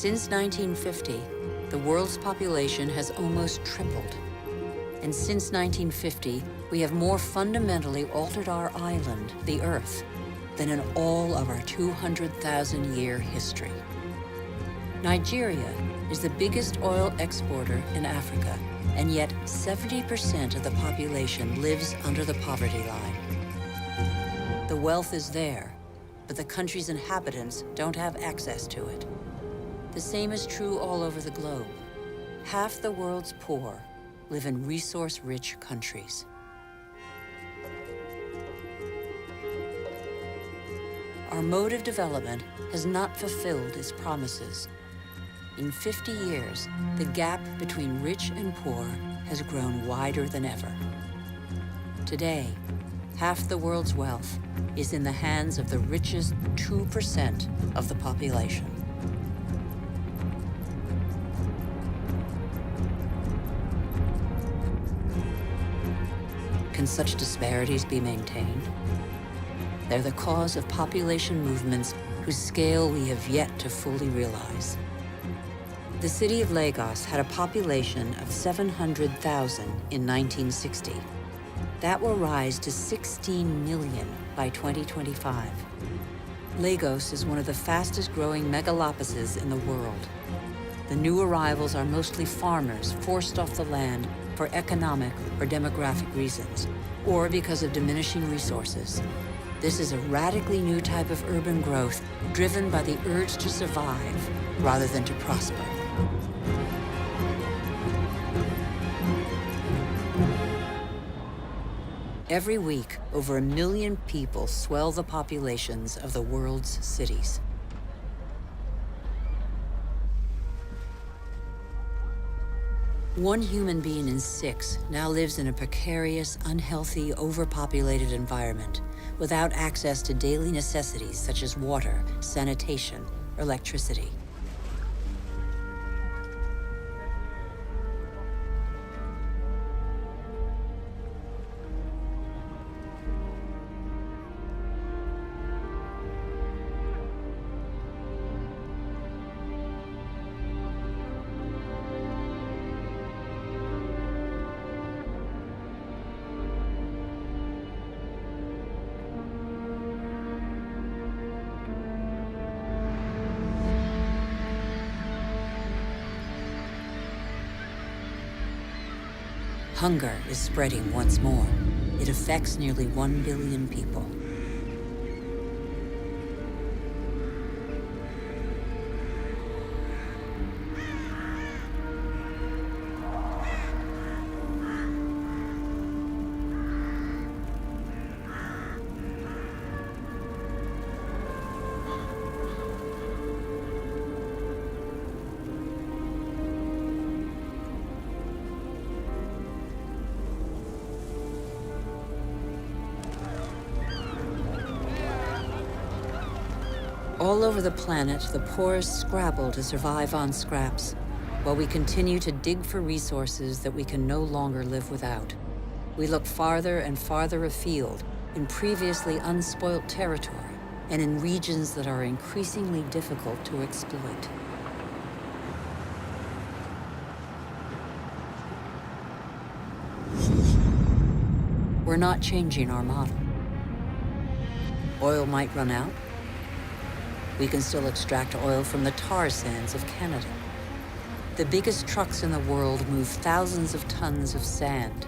Since 1950, the world's population has almost tripled. And since 1950, we have more fundamentally altered our island, the Earth, than in all of our 200,000-year history. Nigeria is the biggest oil exporter in Africa, and yet 70% of the population lives under the poverty line. The wealth is there, but the country's inhabitants don't have access to it. The same is true all over the globe. Half the world's poor live in resource-rich countries. Our mode of development has not fulfilled its promises. In 50 years, the gap between rich and poor has grown wider than ever. Today, half the world's wealth is in the hands of the richest 2% of the population. Can such disparities be maintained? They're the cause of population movements whose scale we have yet to fully realize. The city of Lagos had a population of 700,000 in 1960. That will rise to 16 million by 2025. Lagos is one of the fastest growing megalopolises in the world. The new arrivals are mostly farmers forced off the land for economic or demographic reasons, or because of diminishing resources. This is a radically new type of urban growth driven by the urge to survive rather than to prosper. Every week, over 1 million people swell the populations of the world's cities. One human being in 6 now lives in a precarious, unhealthy, overpopulated environment without access to daily necessities such as water, sanitation, or electricity. Hunger is spreading once more. It affects nearly 1 billion people. All over the planet, the poorest scrabble to survive on scraps, while we continue to dig for resources that we can no longer live without. We look farther and farther afield, in previously unspoilt territory, and in regions that are increasingly difficult to exploit. We're not changing our model. Oil might run out. We can still extract oil from the tar sands of Canada. The biggest trucks in the world move thousands of tons of sand.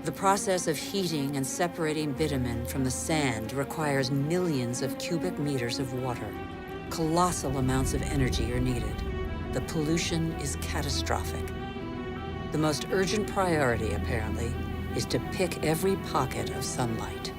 The process of heating and separating bitumen from the sand requires millions of cubic meters of water. Colossal amounts of energy are needed. The pollution is catastrophic. The most urgent priority, apparently, is to pick every pocket of sunlight.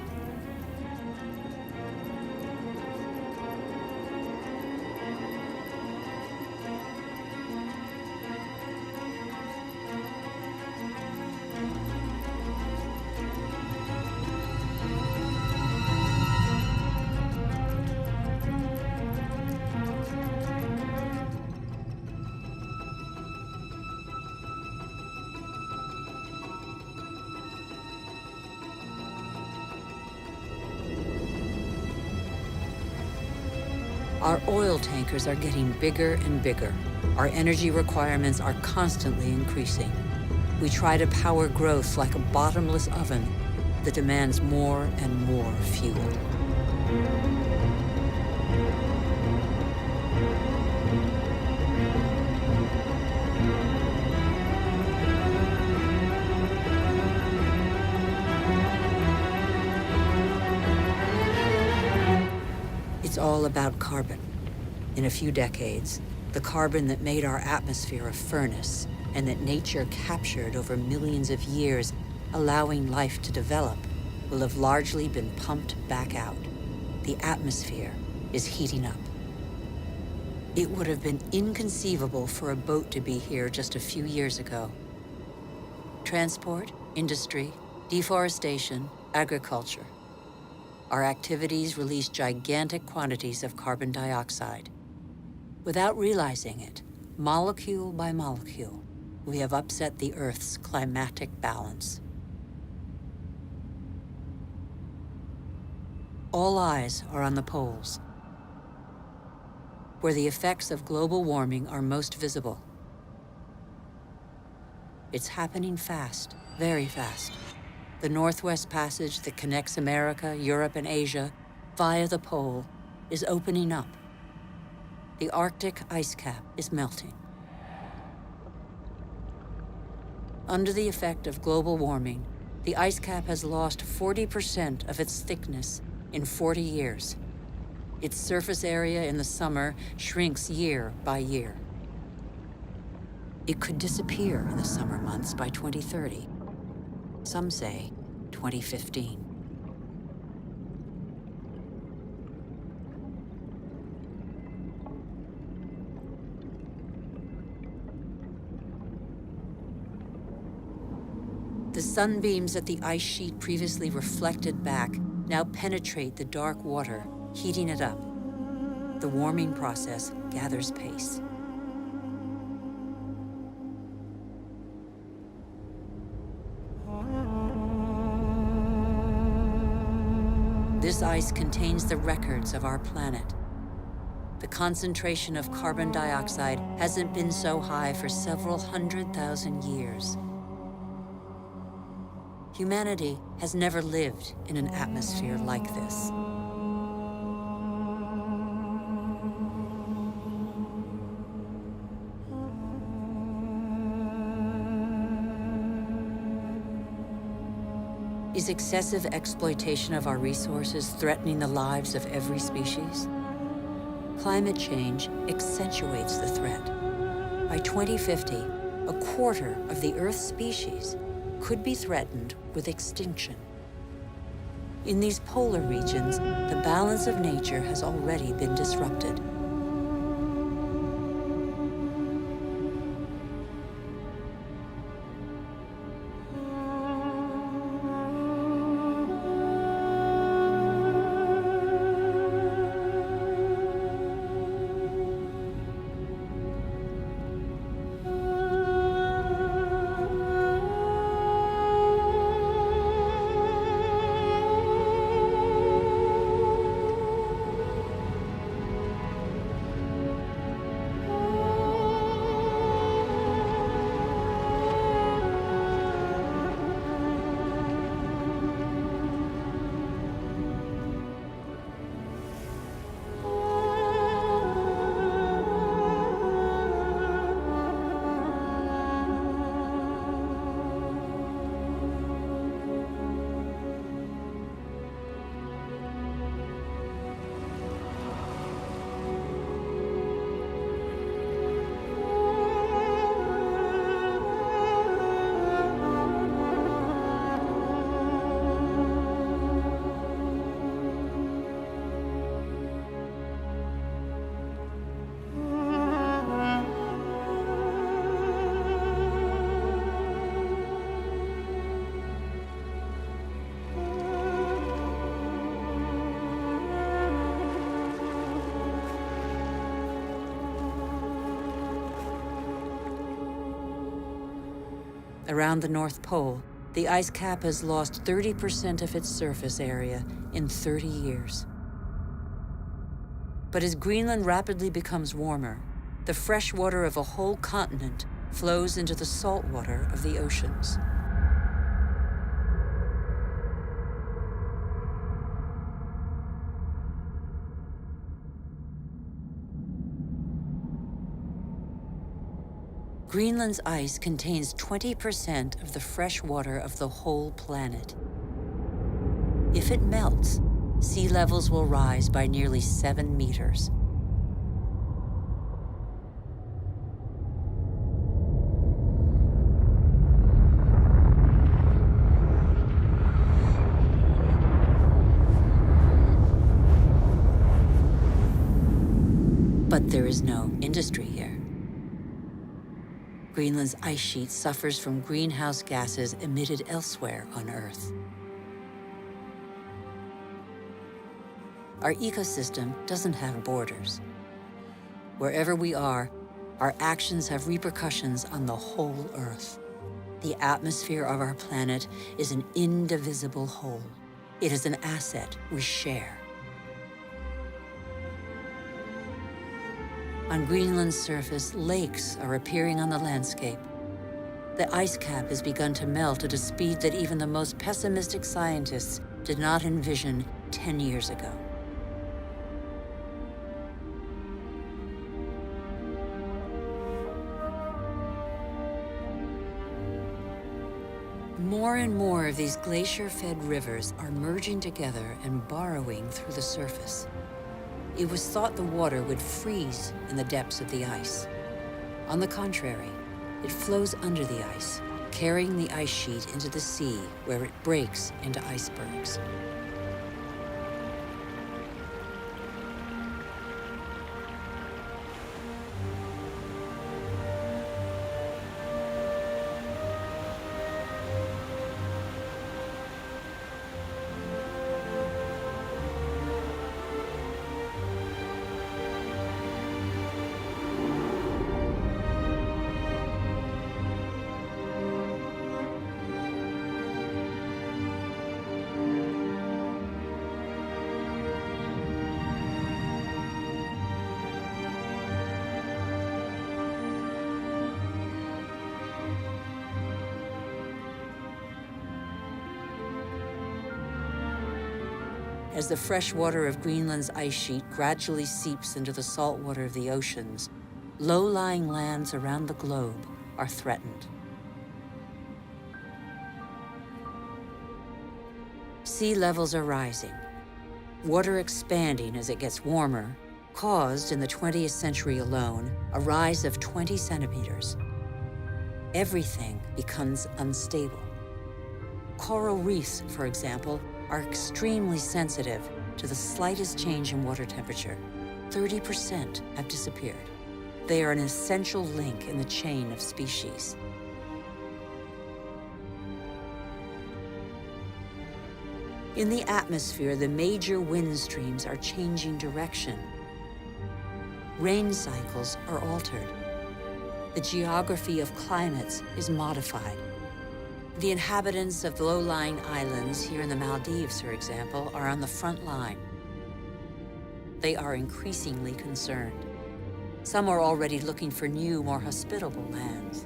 Our oil tankers are getting bigger and bigger. Our energy requirements are constantly increasing. We try to power growth like a bottomless oven that demands more and more fuel. It's all about carbon. In a few decades, the carbon that made our atmosphere a furnace and that nature captured over millions of years, allowing life to develop, will have largely been pumped back out. The atmosphere is heating up. It would have been inconceivable for a boat to be here just a few years ago. Transport, industry, deforestation, agriculture. Our activities release gigantic quantities of carbon dioxide. Without realizing it, molecule by molecule, we have upset the Earth's climatic balance. All eyes are on the poles, where the effects of global warming are most visible. It's happening fast, very fast. The Northwest Passage that connects America, Europe, and Asia via the pole is opening up. The Arctic ice cap is melting. Under the effect of global warming, the ice cap has lost 40% of its thickness in 40 years. Its surface area in the summer shrinks year by year. It could disappear in the summer months by 2030. Some say 2015. The sunbeams that the ice sheet previously reflected back now penetrate the dark water, heating it up. The warming process gathers pace. This ice contains the records of our planet. The concentration of carbon dioxide hasn't been so high for several 100,000 years. Humanity has never lived in an atmosphere like this. Is excessive exploitation of our resources threatening the lives of every species? Climate change accentuates the threat. By 2050, a quarter of the Earth's species could be threatened with extinction. In these polar regions, the balance of nature has already been disrupted. Around the North Pole, the ice cap has lost 30% of its surface area in 30 years. But as Greenland rapidly becomes warmer, the fresh water of a whole continent flows into the salt water of the oceans. Greenland's ice contains 20% of the fresh water of the whole planet. If it melts, sea levels will rise by nearly 7 meters. But there is no industry here. Greenland's ice sheet suffers from greenhouse gases emitted elsewhere on Earth. Our ecosystem doesn't have borders. Wherever we are, our actions have repercussions on the whole Earth. The atmosphere of our planet is an indivisible whole. It is an asset we share. On Greenland's surface, lakes are appearing on the landscape. The ice cap has begun to melt at a speed that even the most pessimistic scientists did not envision 10 years ago. More and more of these glacier-fed rivers are merging together and burrowing through the surface. It was thought the water would freeze in the depths of the ice. On the contrary, it flows under the ice, carrying the ice sheet into the sea, where it breaks into icebergs. As the fresh water of Greenland's ice sheet gradually seeps into the salt water of the oceans, low-lying lands around the globe are threatened. Sea levels are rising. Water expanding as it gets warmer caused, in the 20th century alone, a rise of 20 centimeters. Everything becomes unstable. Coral reefs, for example, are extremely sensitive to the slightest change in water temperature. 30% have disappeared. They are an essential link in the chain of species. In the atmosphere, the major wind streams are changing direction. Rain cycles are altered. The geography of climates is modified. The inhabitants of low-lying islands here in the Maldives, for example, are on the front line. They are increasingly concerned. Some are already looking for new, more hospitable lands.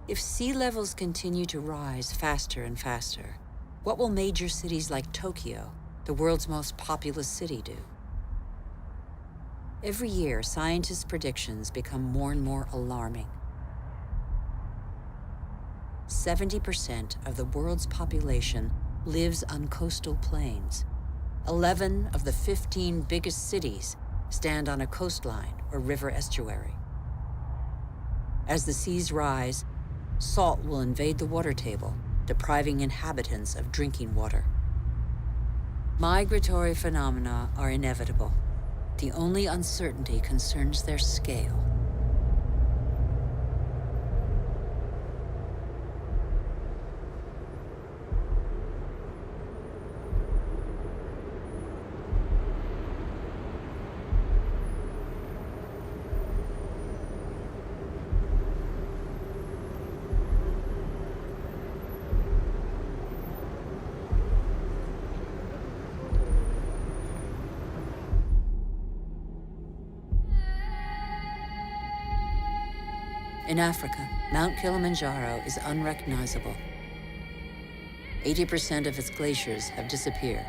If sea levels continue to rise faster and faster, what will major cities like Tokyo, the world's most populous city, do? Every year, scientists' predictions become more and more alarming. 70% of the world's population lives on coastal plains. 11 of the 15 biggest cities stand on a coastline or river estuary. As the seas rise, salt will invade the water table, depriving inhabitants of drinking water. Migratory phenomena are inevitable. The only uncertainty concerns their scale. In Africa, Mount Kilimanjaro is unrecognizable. 80% of its glaciers have disappeared.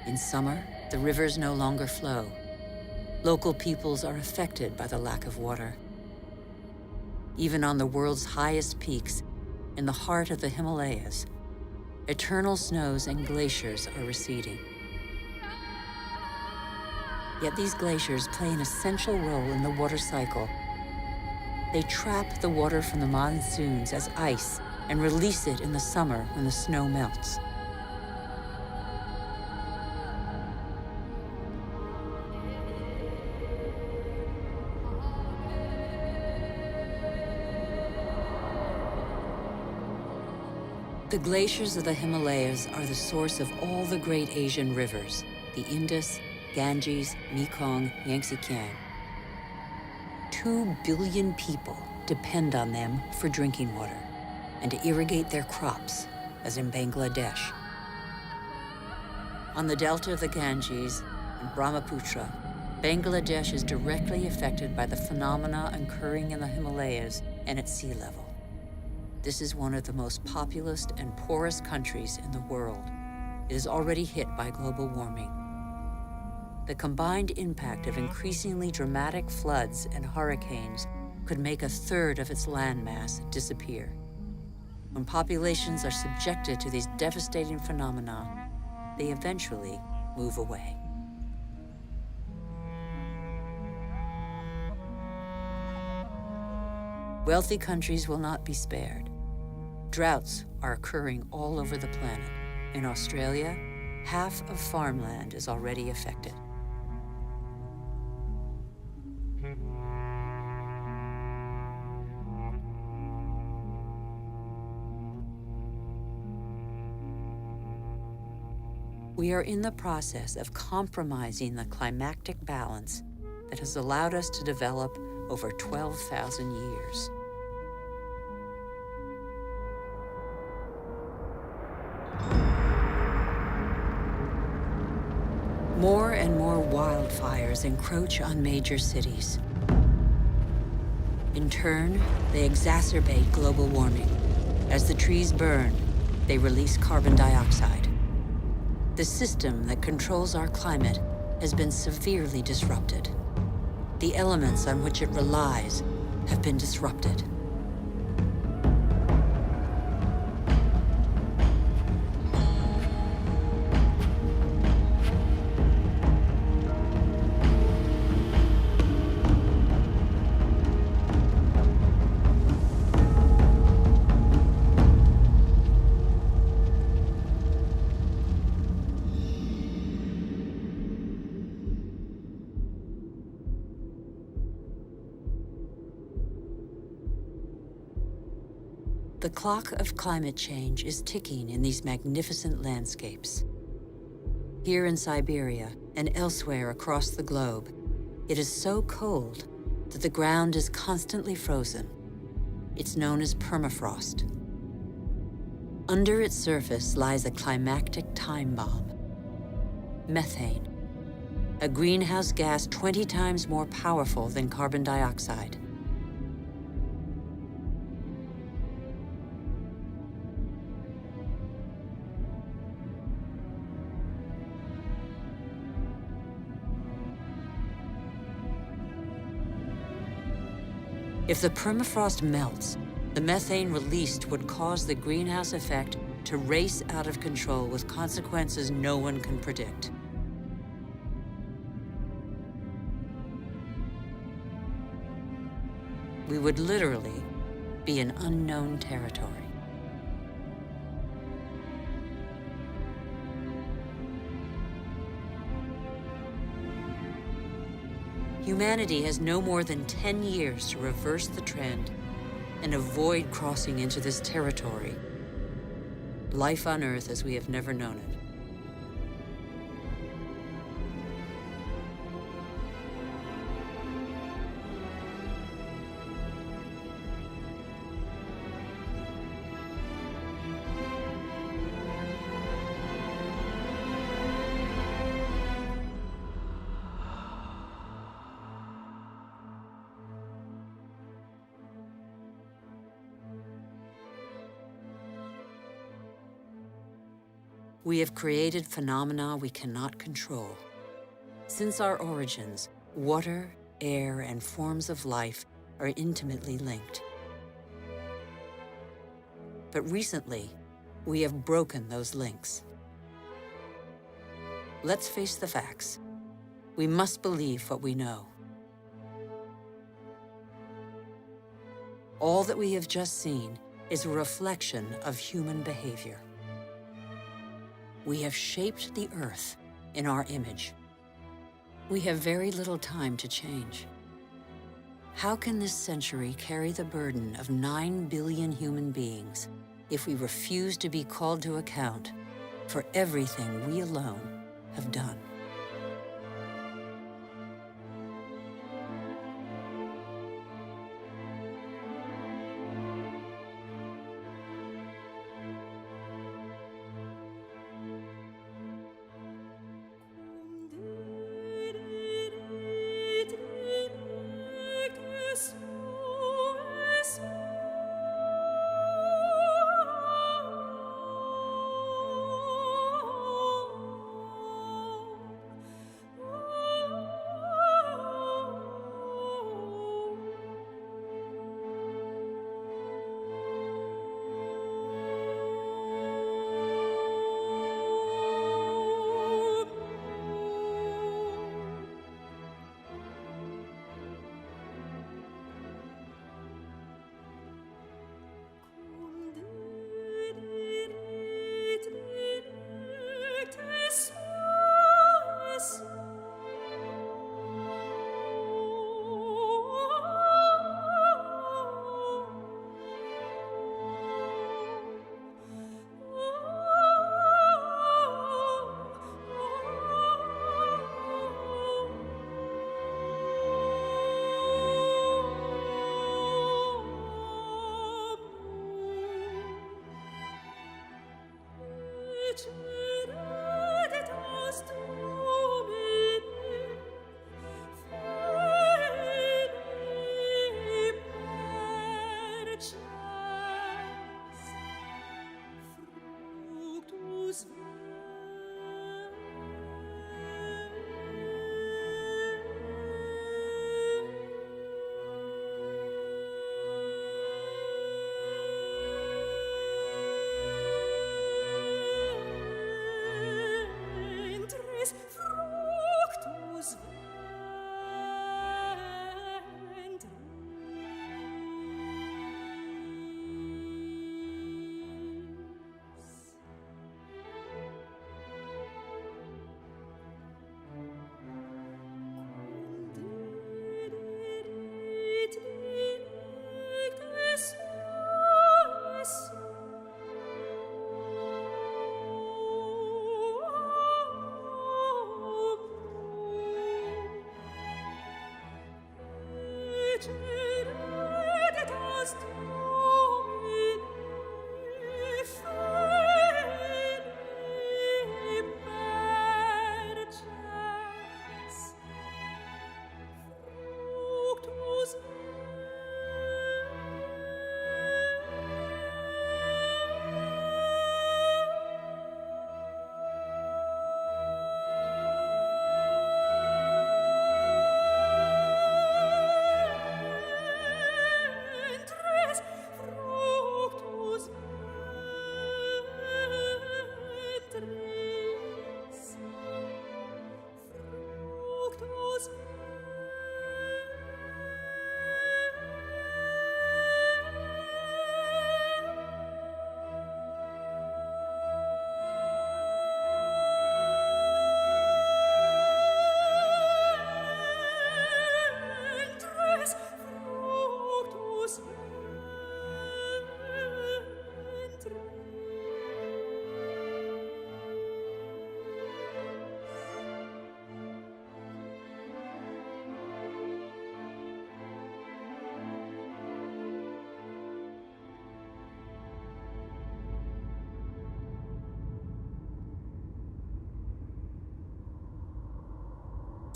In summer, the rivers no longer flow. Local peoples are affected by the lack of water. Even on the world's highest peaks, in the heart of the Himalayas, eternal snows and glaciers are receding. Yet these glaciers play an essential role in the water cycle. They trap the water from the monsoons as ice and release it in the summer when the snow melts. The glaciers of the Himalayas are the source of all the great Asian rivers, the Indus, Ganges, Mekong, Yangtze. 2 billion people depend on them for drinking water and to irrigate their crops, as in Bangladesh. On the delta of the Ganges and Brahmaputra, Bangladesh is directly affected by the phenomena occurring in the Himalayas and at sea level. This is one of the most populous and poorest countries in the world. It is already hit by global warming. The combined impact of increasingly dramatic floods and hurricanes could make a third of its landmass disappear. When populations are subjected to these devastating phenomena, they eventually move away. Wealthy countries will not be spared. Droughts are occurring all over the planet. In Australia, half of farmland is already affected. We are in the process of compromising the climactic balance that has allowed us to develop over 12,000 years. More and more wildfires encroach on major cities. In turn, they exacerbate global warming. As the trees burn, they release carbon dioxide. The system that controls our climate has been severely disrupted. The elements on which it relies have been disrupted. The clock of climate change is ticking in these magnificent landscapes. Here in Siberia and elsewhere across the globe, it is so cold that the ground is constantly frozen. It's known as permafrost. Under its surface lies a climactic time bomb: methane, a greenhouse gas 20 times more powerful than carbon dioxide. If the permafrost melts, the methane released would cause the greenhouse effect to race out of control with consequences no one can predict. We would literally be in unknown territory. Humanity has no more than 10 years to reverse the trend and avoid crossing into this territory. Life on Earth as we have never known it. We have created phenomena we cannot control. Since our origins, water, air, and forms of life are intimately linked. But recently, we have broken those links. Let's face the facts. We must believe what we know. All that we have just seen is a reflection of human behavior. We have shaped the Earth in our image. We have very little time to change. How can this century carry the burden of 9 billion human beings if we refuse to be called to account for everything we alone have done.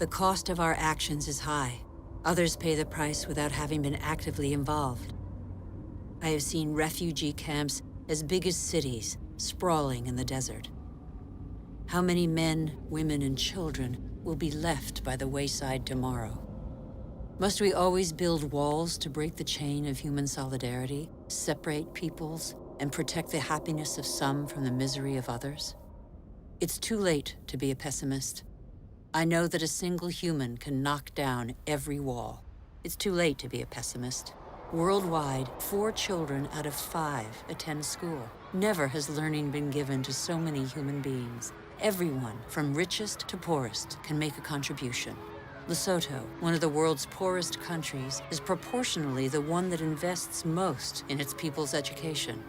The cost of our actions is high. Others pay the price without having been actively involved. I have seen refugee camps as big as cities, sprawling in the desert. How many men, women, and children will be left by the wayside tomorrow? Must we always build walls to break the chain of human solidarity, separate peoples, and protect the happiness of some from the misery of others? It's too late to be a pessimist. I know that a single human can knock down every wall. It's too late to be a pessimist. Worldwide, 4 children out of 5 attend school. Never has learning been given to so many human beings. Everyone, from richest to poorest, can make a contribution. Lesotho, one of the world's poorest countries, is proportionally the one that invests most in its people's education.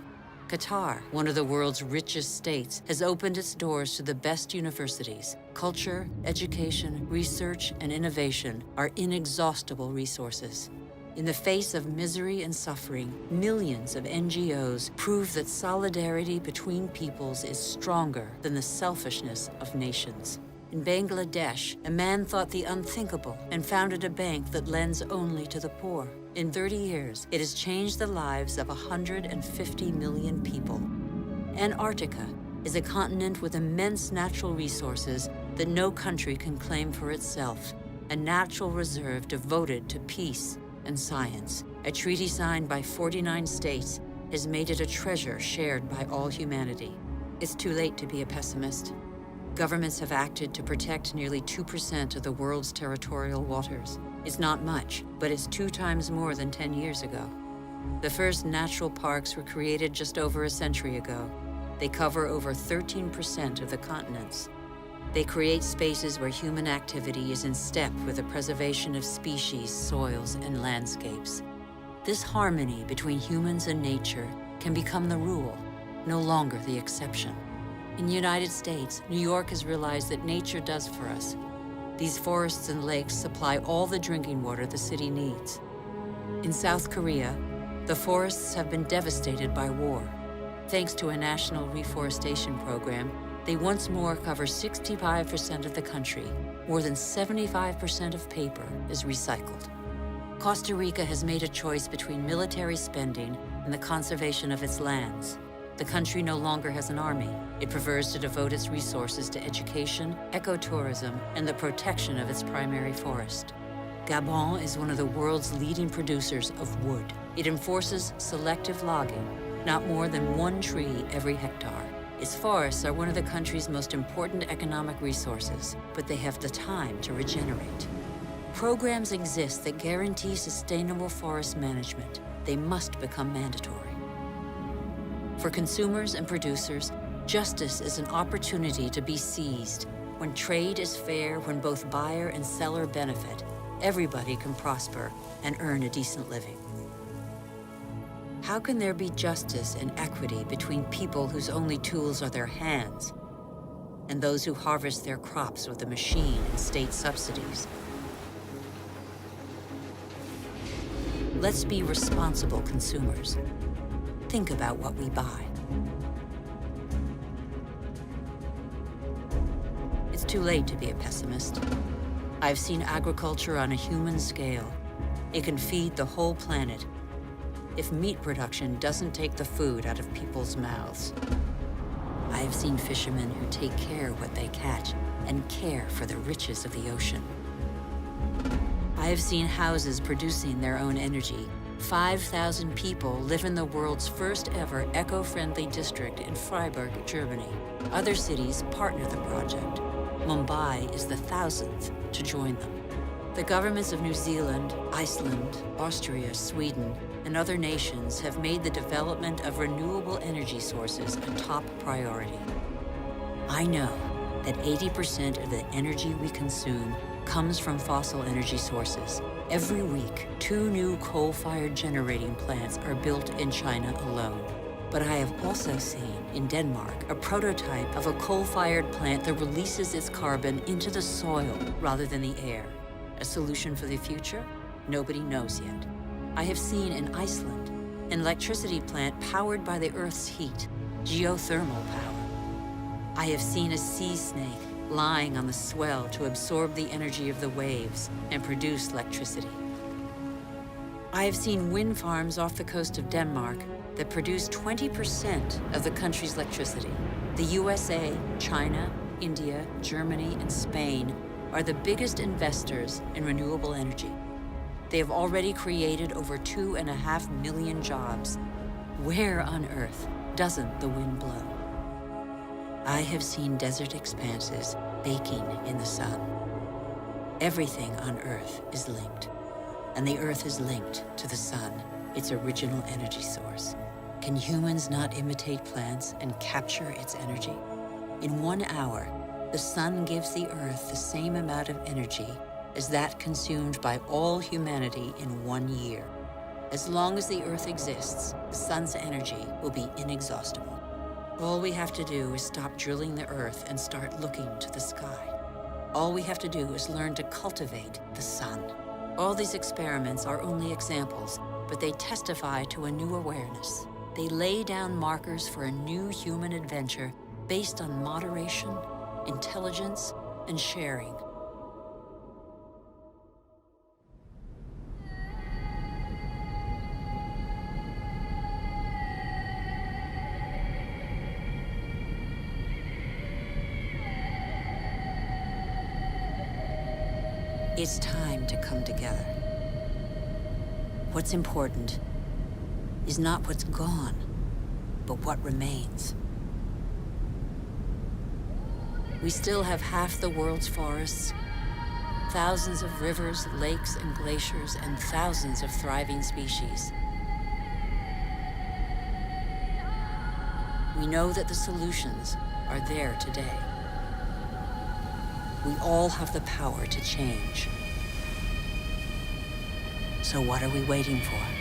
Qatar, one of the world's richest states, has opened its doors to the best universities. Culture, education, research, and innovation are inexhaustible resources. In the face of misery and suffering, millions of NGOs prove that solidarity between peoples is stronger than the selfishness of nations. In Bangladesh, a man thought the unthinkable and founded a bank that lends only to the poor. In 30 years, it has changed the lives of 150 million people. Antarctica is a continent with immense natural resources that no country can claim for itself, a natural reserve devoted to peace and science. A treaty signed by 49 states has made it a treasure shared by all humanity. It's too late to be a pessimist. Governments have acted to protect nearly 2% of the world's territorial waters. It's not much, but it's 2 times more than 10 years ago. The first natural parks were created just over a century ago. They cover over 13% of the continents. They create spaces where human activity is in step with the preservation of species, soils, and landscapes. This harmony between humans and nature can become the rule, no longer the exception. In the United States, New York has realized that nature does for us. These forests and lakes supply all the drinking water the city needs. In South Korea, the forests have been devastated by war. Thanks to a national reforestation program, they once more cover 65% of the country. More than 75% of paper is recycled. Costa Rica has made a choice between military spending and the conservation of its lands. The country no longer has an army. It prefers to devote its resources to education, ecotourism, and the protection of its primary forest. Gabon is one of the world's leading producers of wood. It enforces selective logging, not more than 1 tree every hectare. Its forests are one of the country's most important economic resources, but they have the time to regenerate. Programs exist that guarantee sustainable forest management. They must become mandatory. For consumers and producers, justice is an opportunity to be seized. When trade is fair, when both buyer and seller benefit, everybody can prosper and earn a decent living. How can there be justice and equity between people whose only tools are their hands and those who harvest their crops with a machine and state subsidies? Let's be responsible consumers. Think about what we buy. It's too late to be a pessimist. I've seen agriculture on a human scale. It can feed the whole planet if meat production doesn't take the food out of people's mouths. I have seen fishermen who take care of what they catch and care for the riches of the ocean. I have seen houses producing their own energy. 5,000 people live in the world's first ever eco-friendly district in Freiburg, Germany. Other cities partner the project. Mumbai is the 1,000th to join them. The governments of New Zealand, Iceland, Austria, Sweden, and other nations have made the development of renewable energy sources a top priority. I know that 80% of the energy we consume comes from fossil energy sources. Every week, 2 new coal-fired generating plants are built in China alone. But I have also seen, in Denmark, a prototype of a coal-fired plant that releases its carbon into the soil rather than the air. A solution for the future? Nobody knows yet. I have seen in Iceland an electricity plant powered by the Earth's heat, geothermal power. I have seen a sea snake lying on the swell to absorb the energy of the waves and produce electricity. I have seen wind farms off the coast of Denmark that produce 20% of the country's electricity. The USA, China, India, Germany, and Spain are the biggest investors in renewable energy. They have already created over 2.5 million jobs. Where on earth doesn't the wind blow? I have seen desert expanses baking in the sun. Everything on Earth is linked, and the Earth is linked to the sun, its original energy source. Can humans not imitate plants and capture its energy? In 1 hour, the sun gives the Earth the same amount of energy as that consumed by all humanity in 1 year. As long as the Earth exists, the sun's energy will be inexhaustible. All we have to do is stop drilling the Earth and start looking to the sky. All we have to do is learn to cultivate the sun. All these experiments are only examples, but they testify to a new awareness. They lay down markers for a new human adventure based on moderation, intelligence, and sharing. It's time to come together. What's important is not what's gone, but what remains. We still have half the world's forests, thousands of rivers, lakes, and glaciers, and thousands of thriving species. We know that the solutions are there today. We all have the power to change. So what are we waiting for?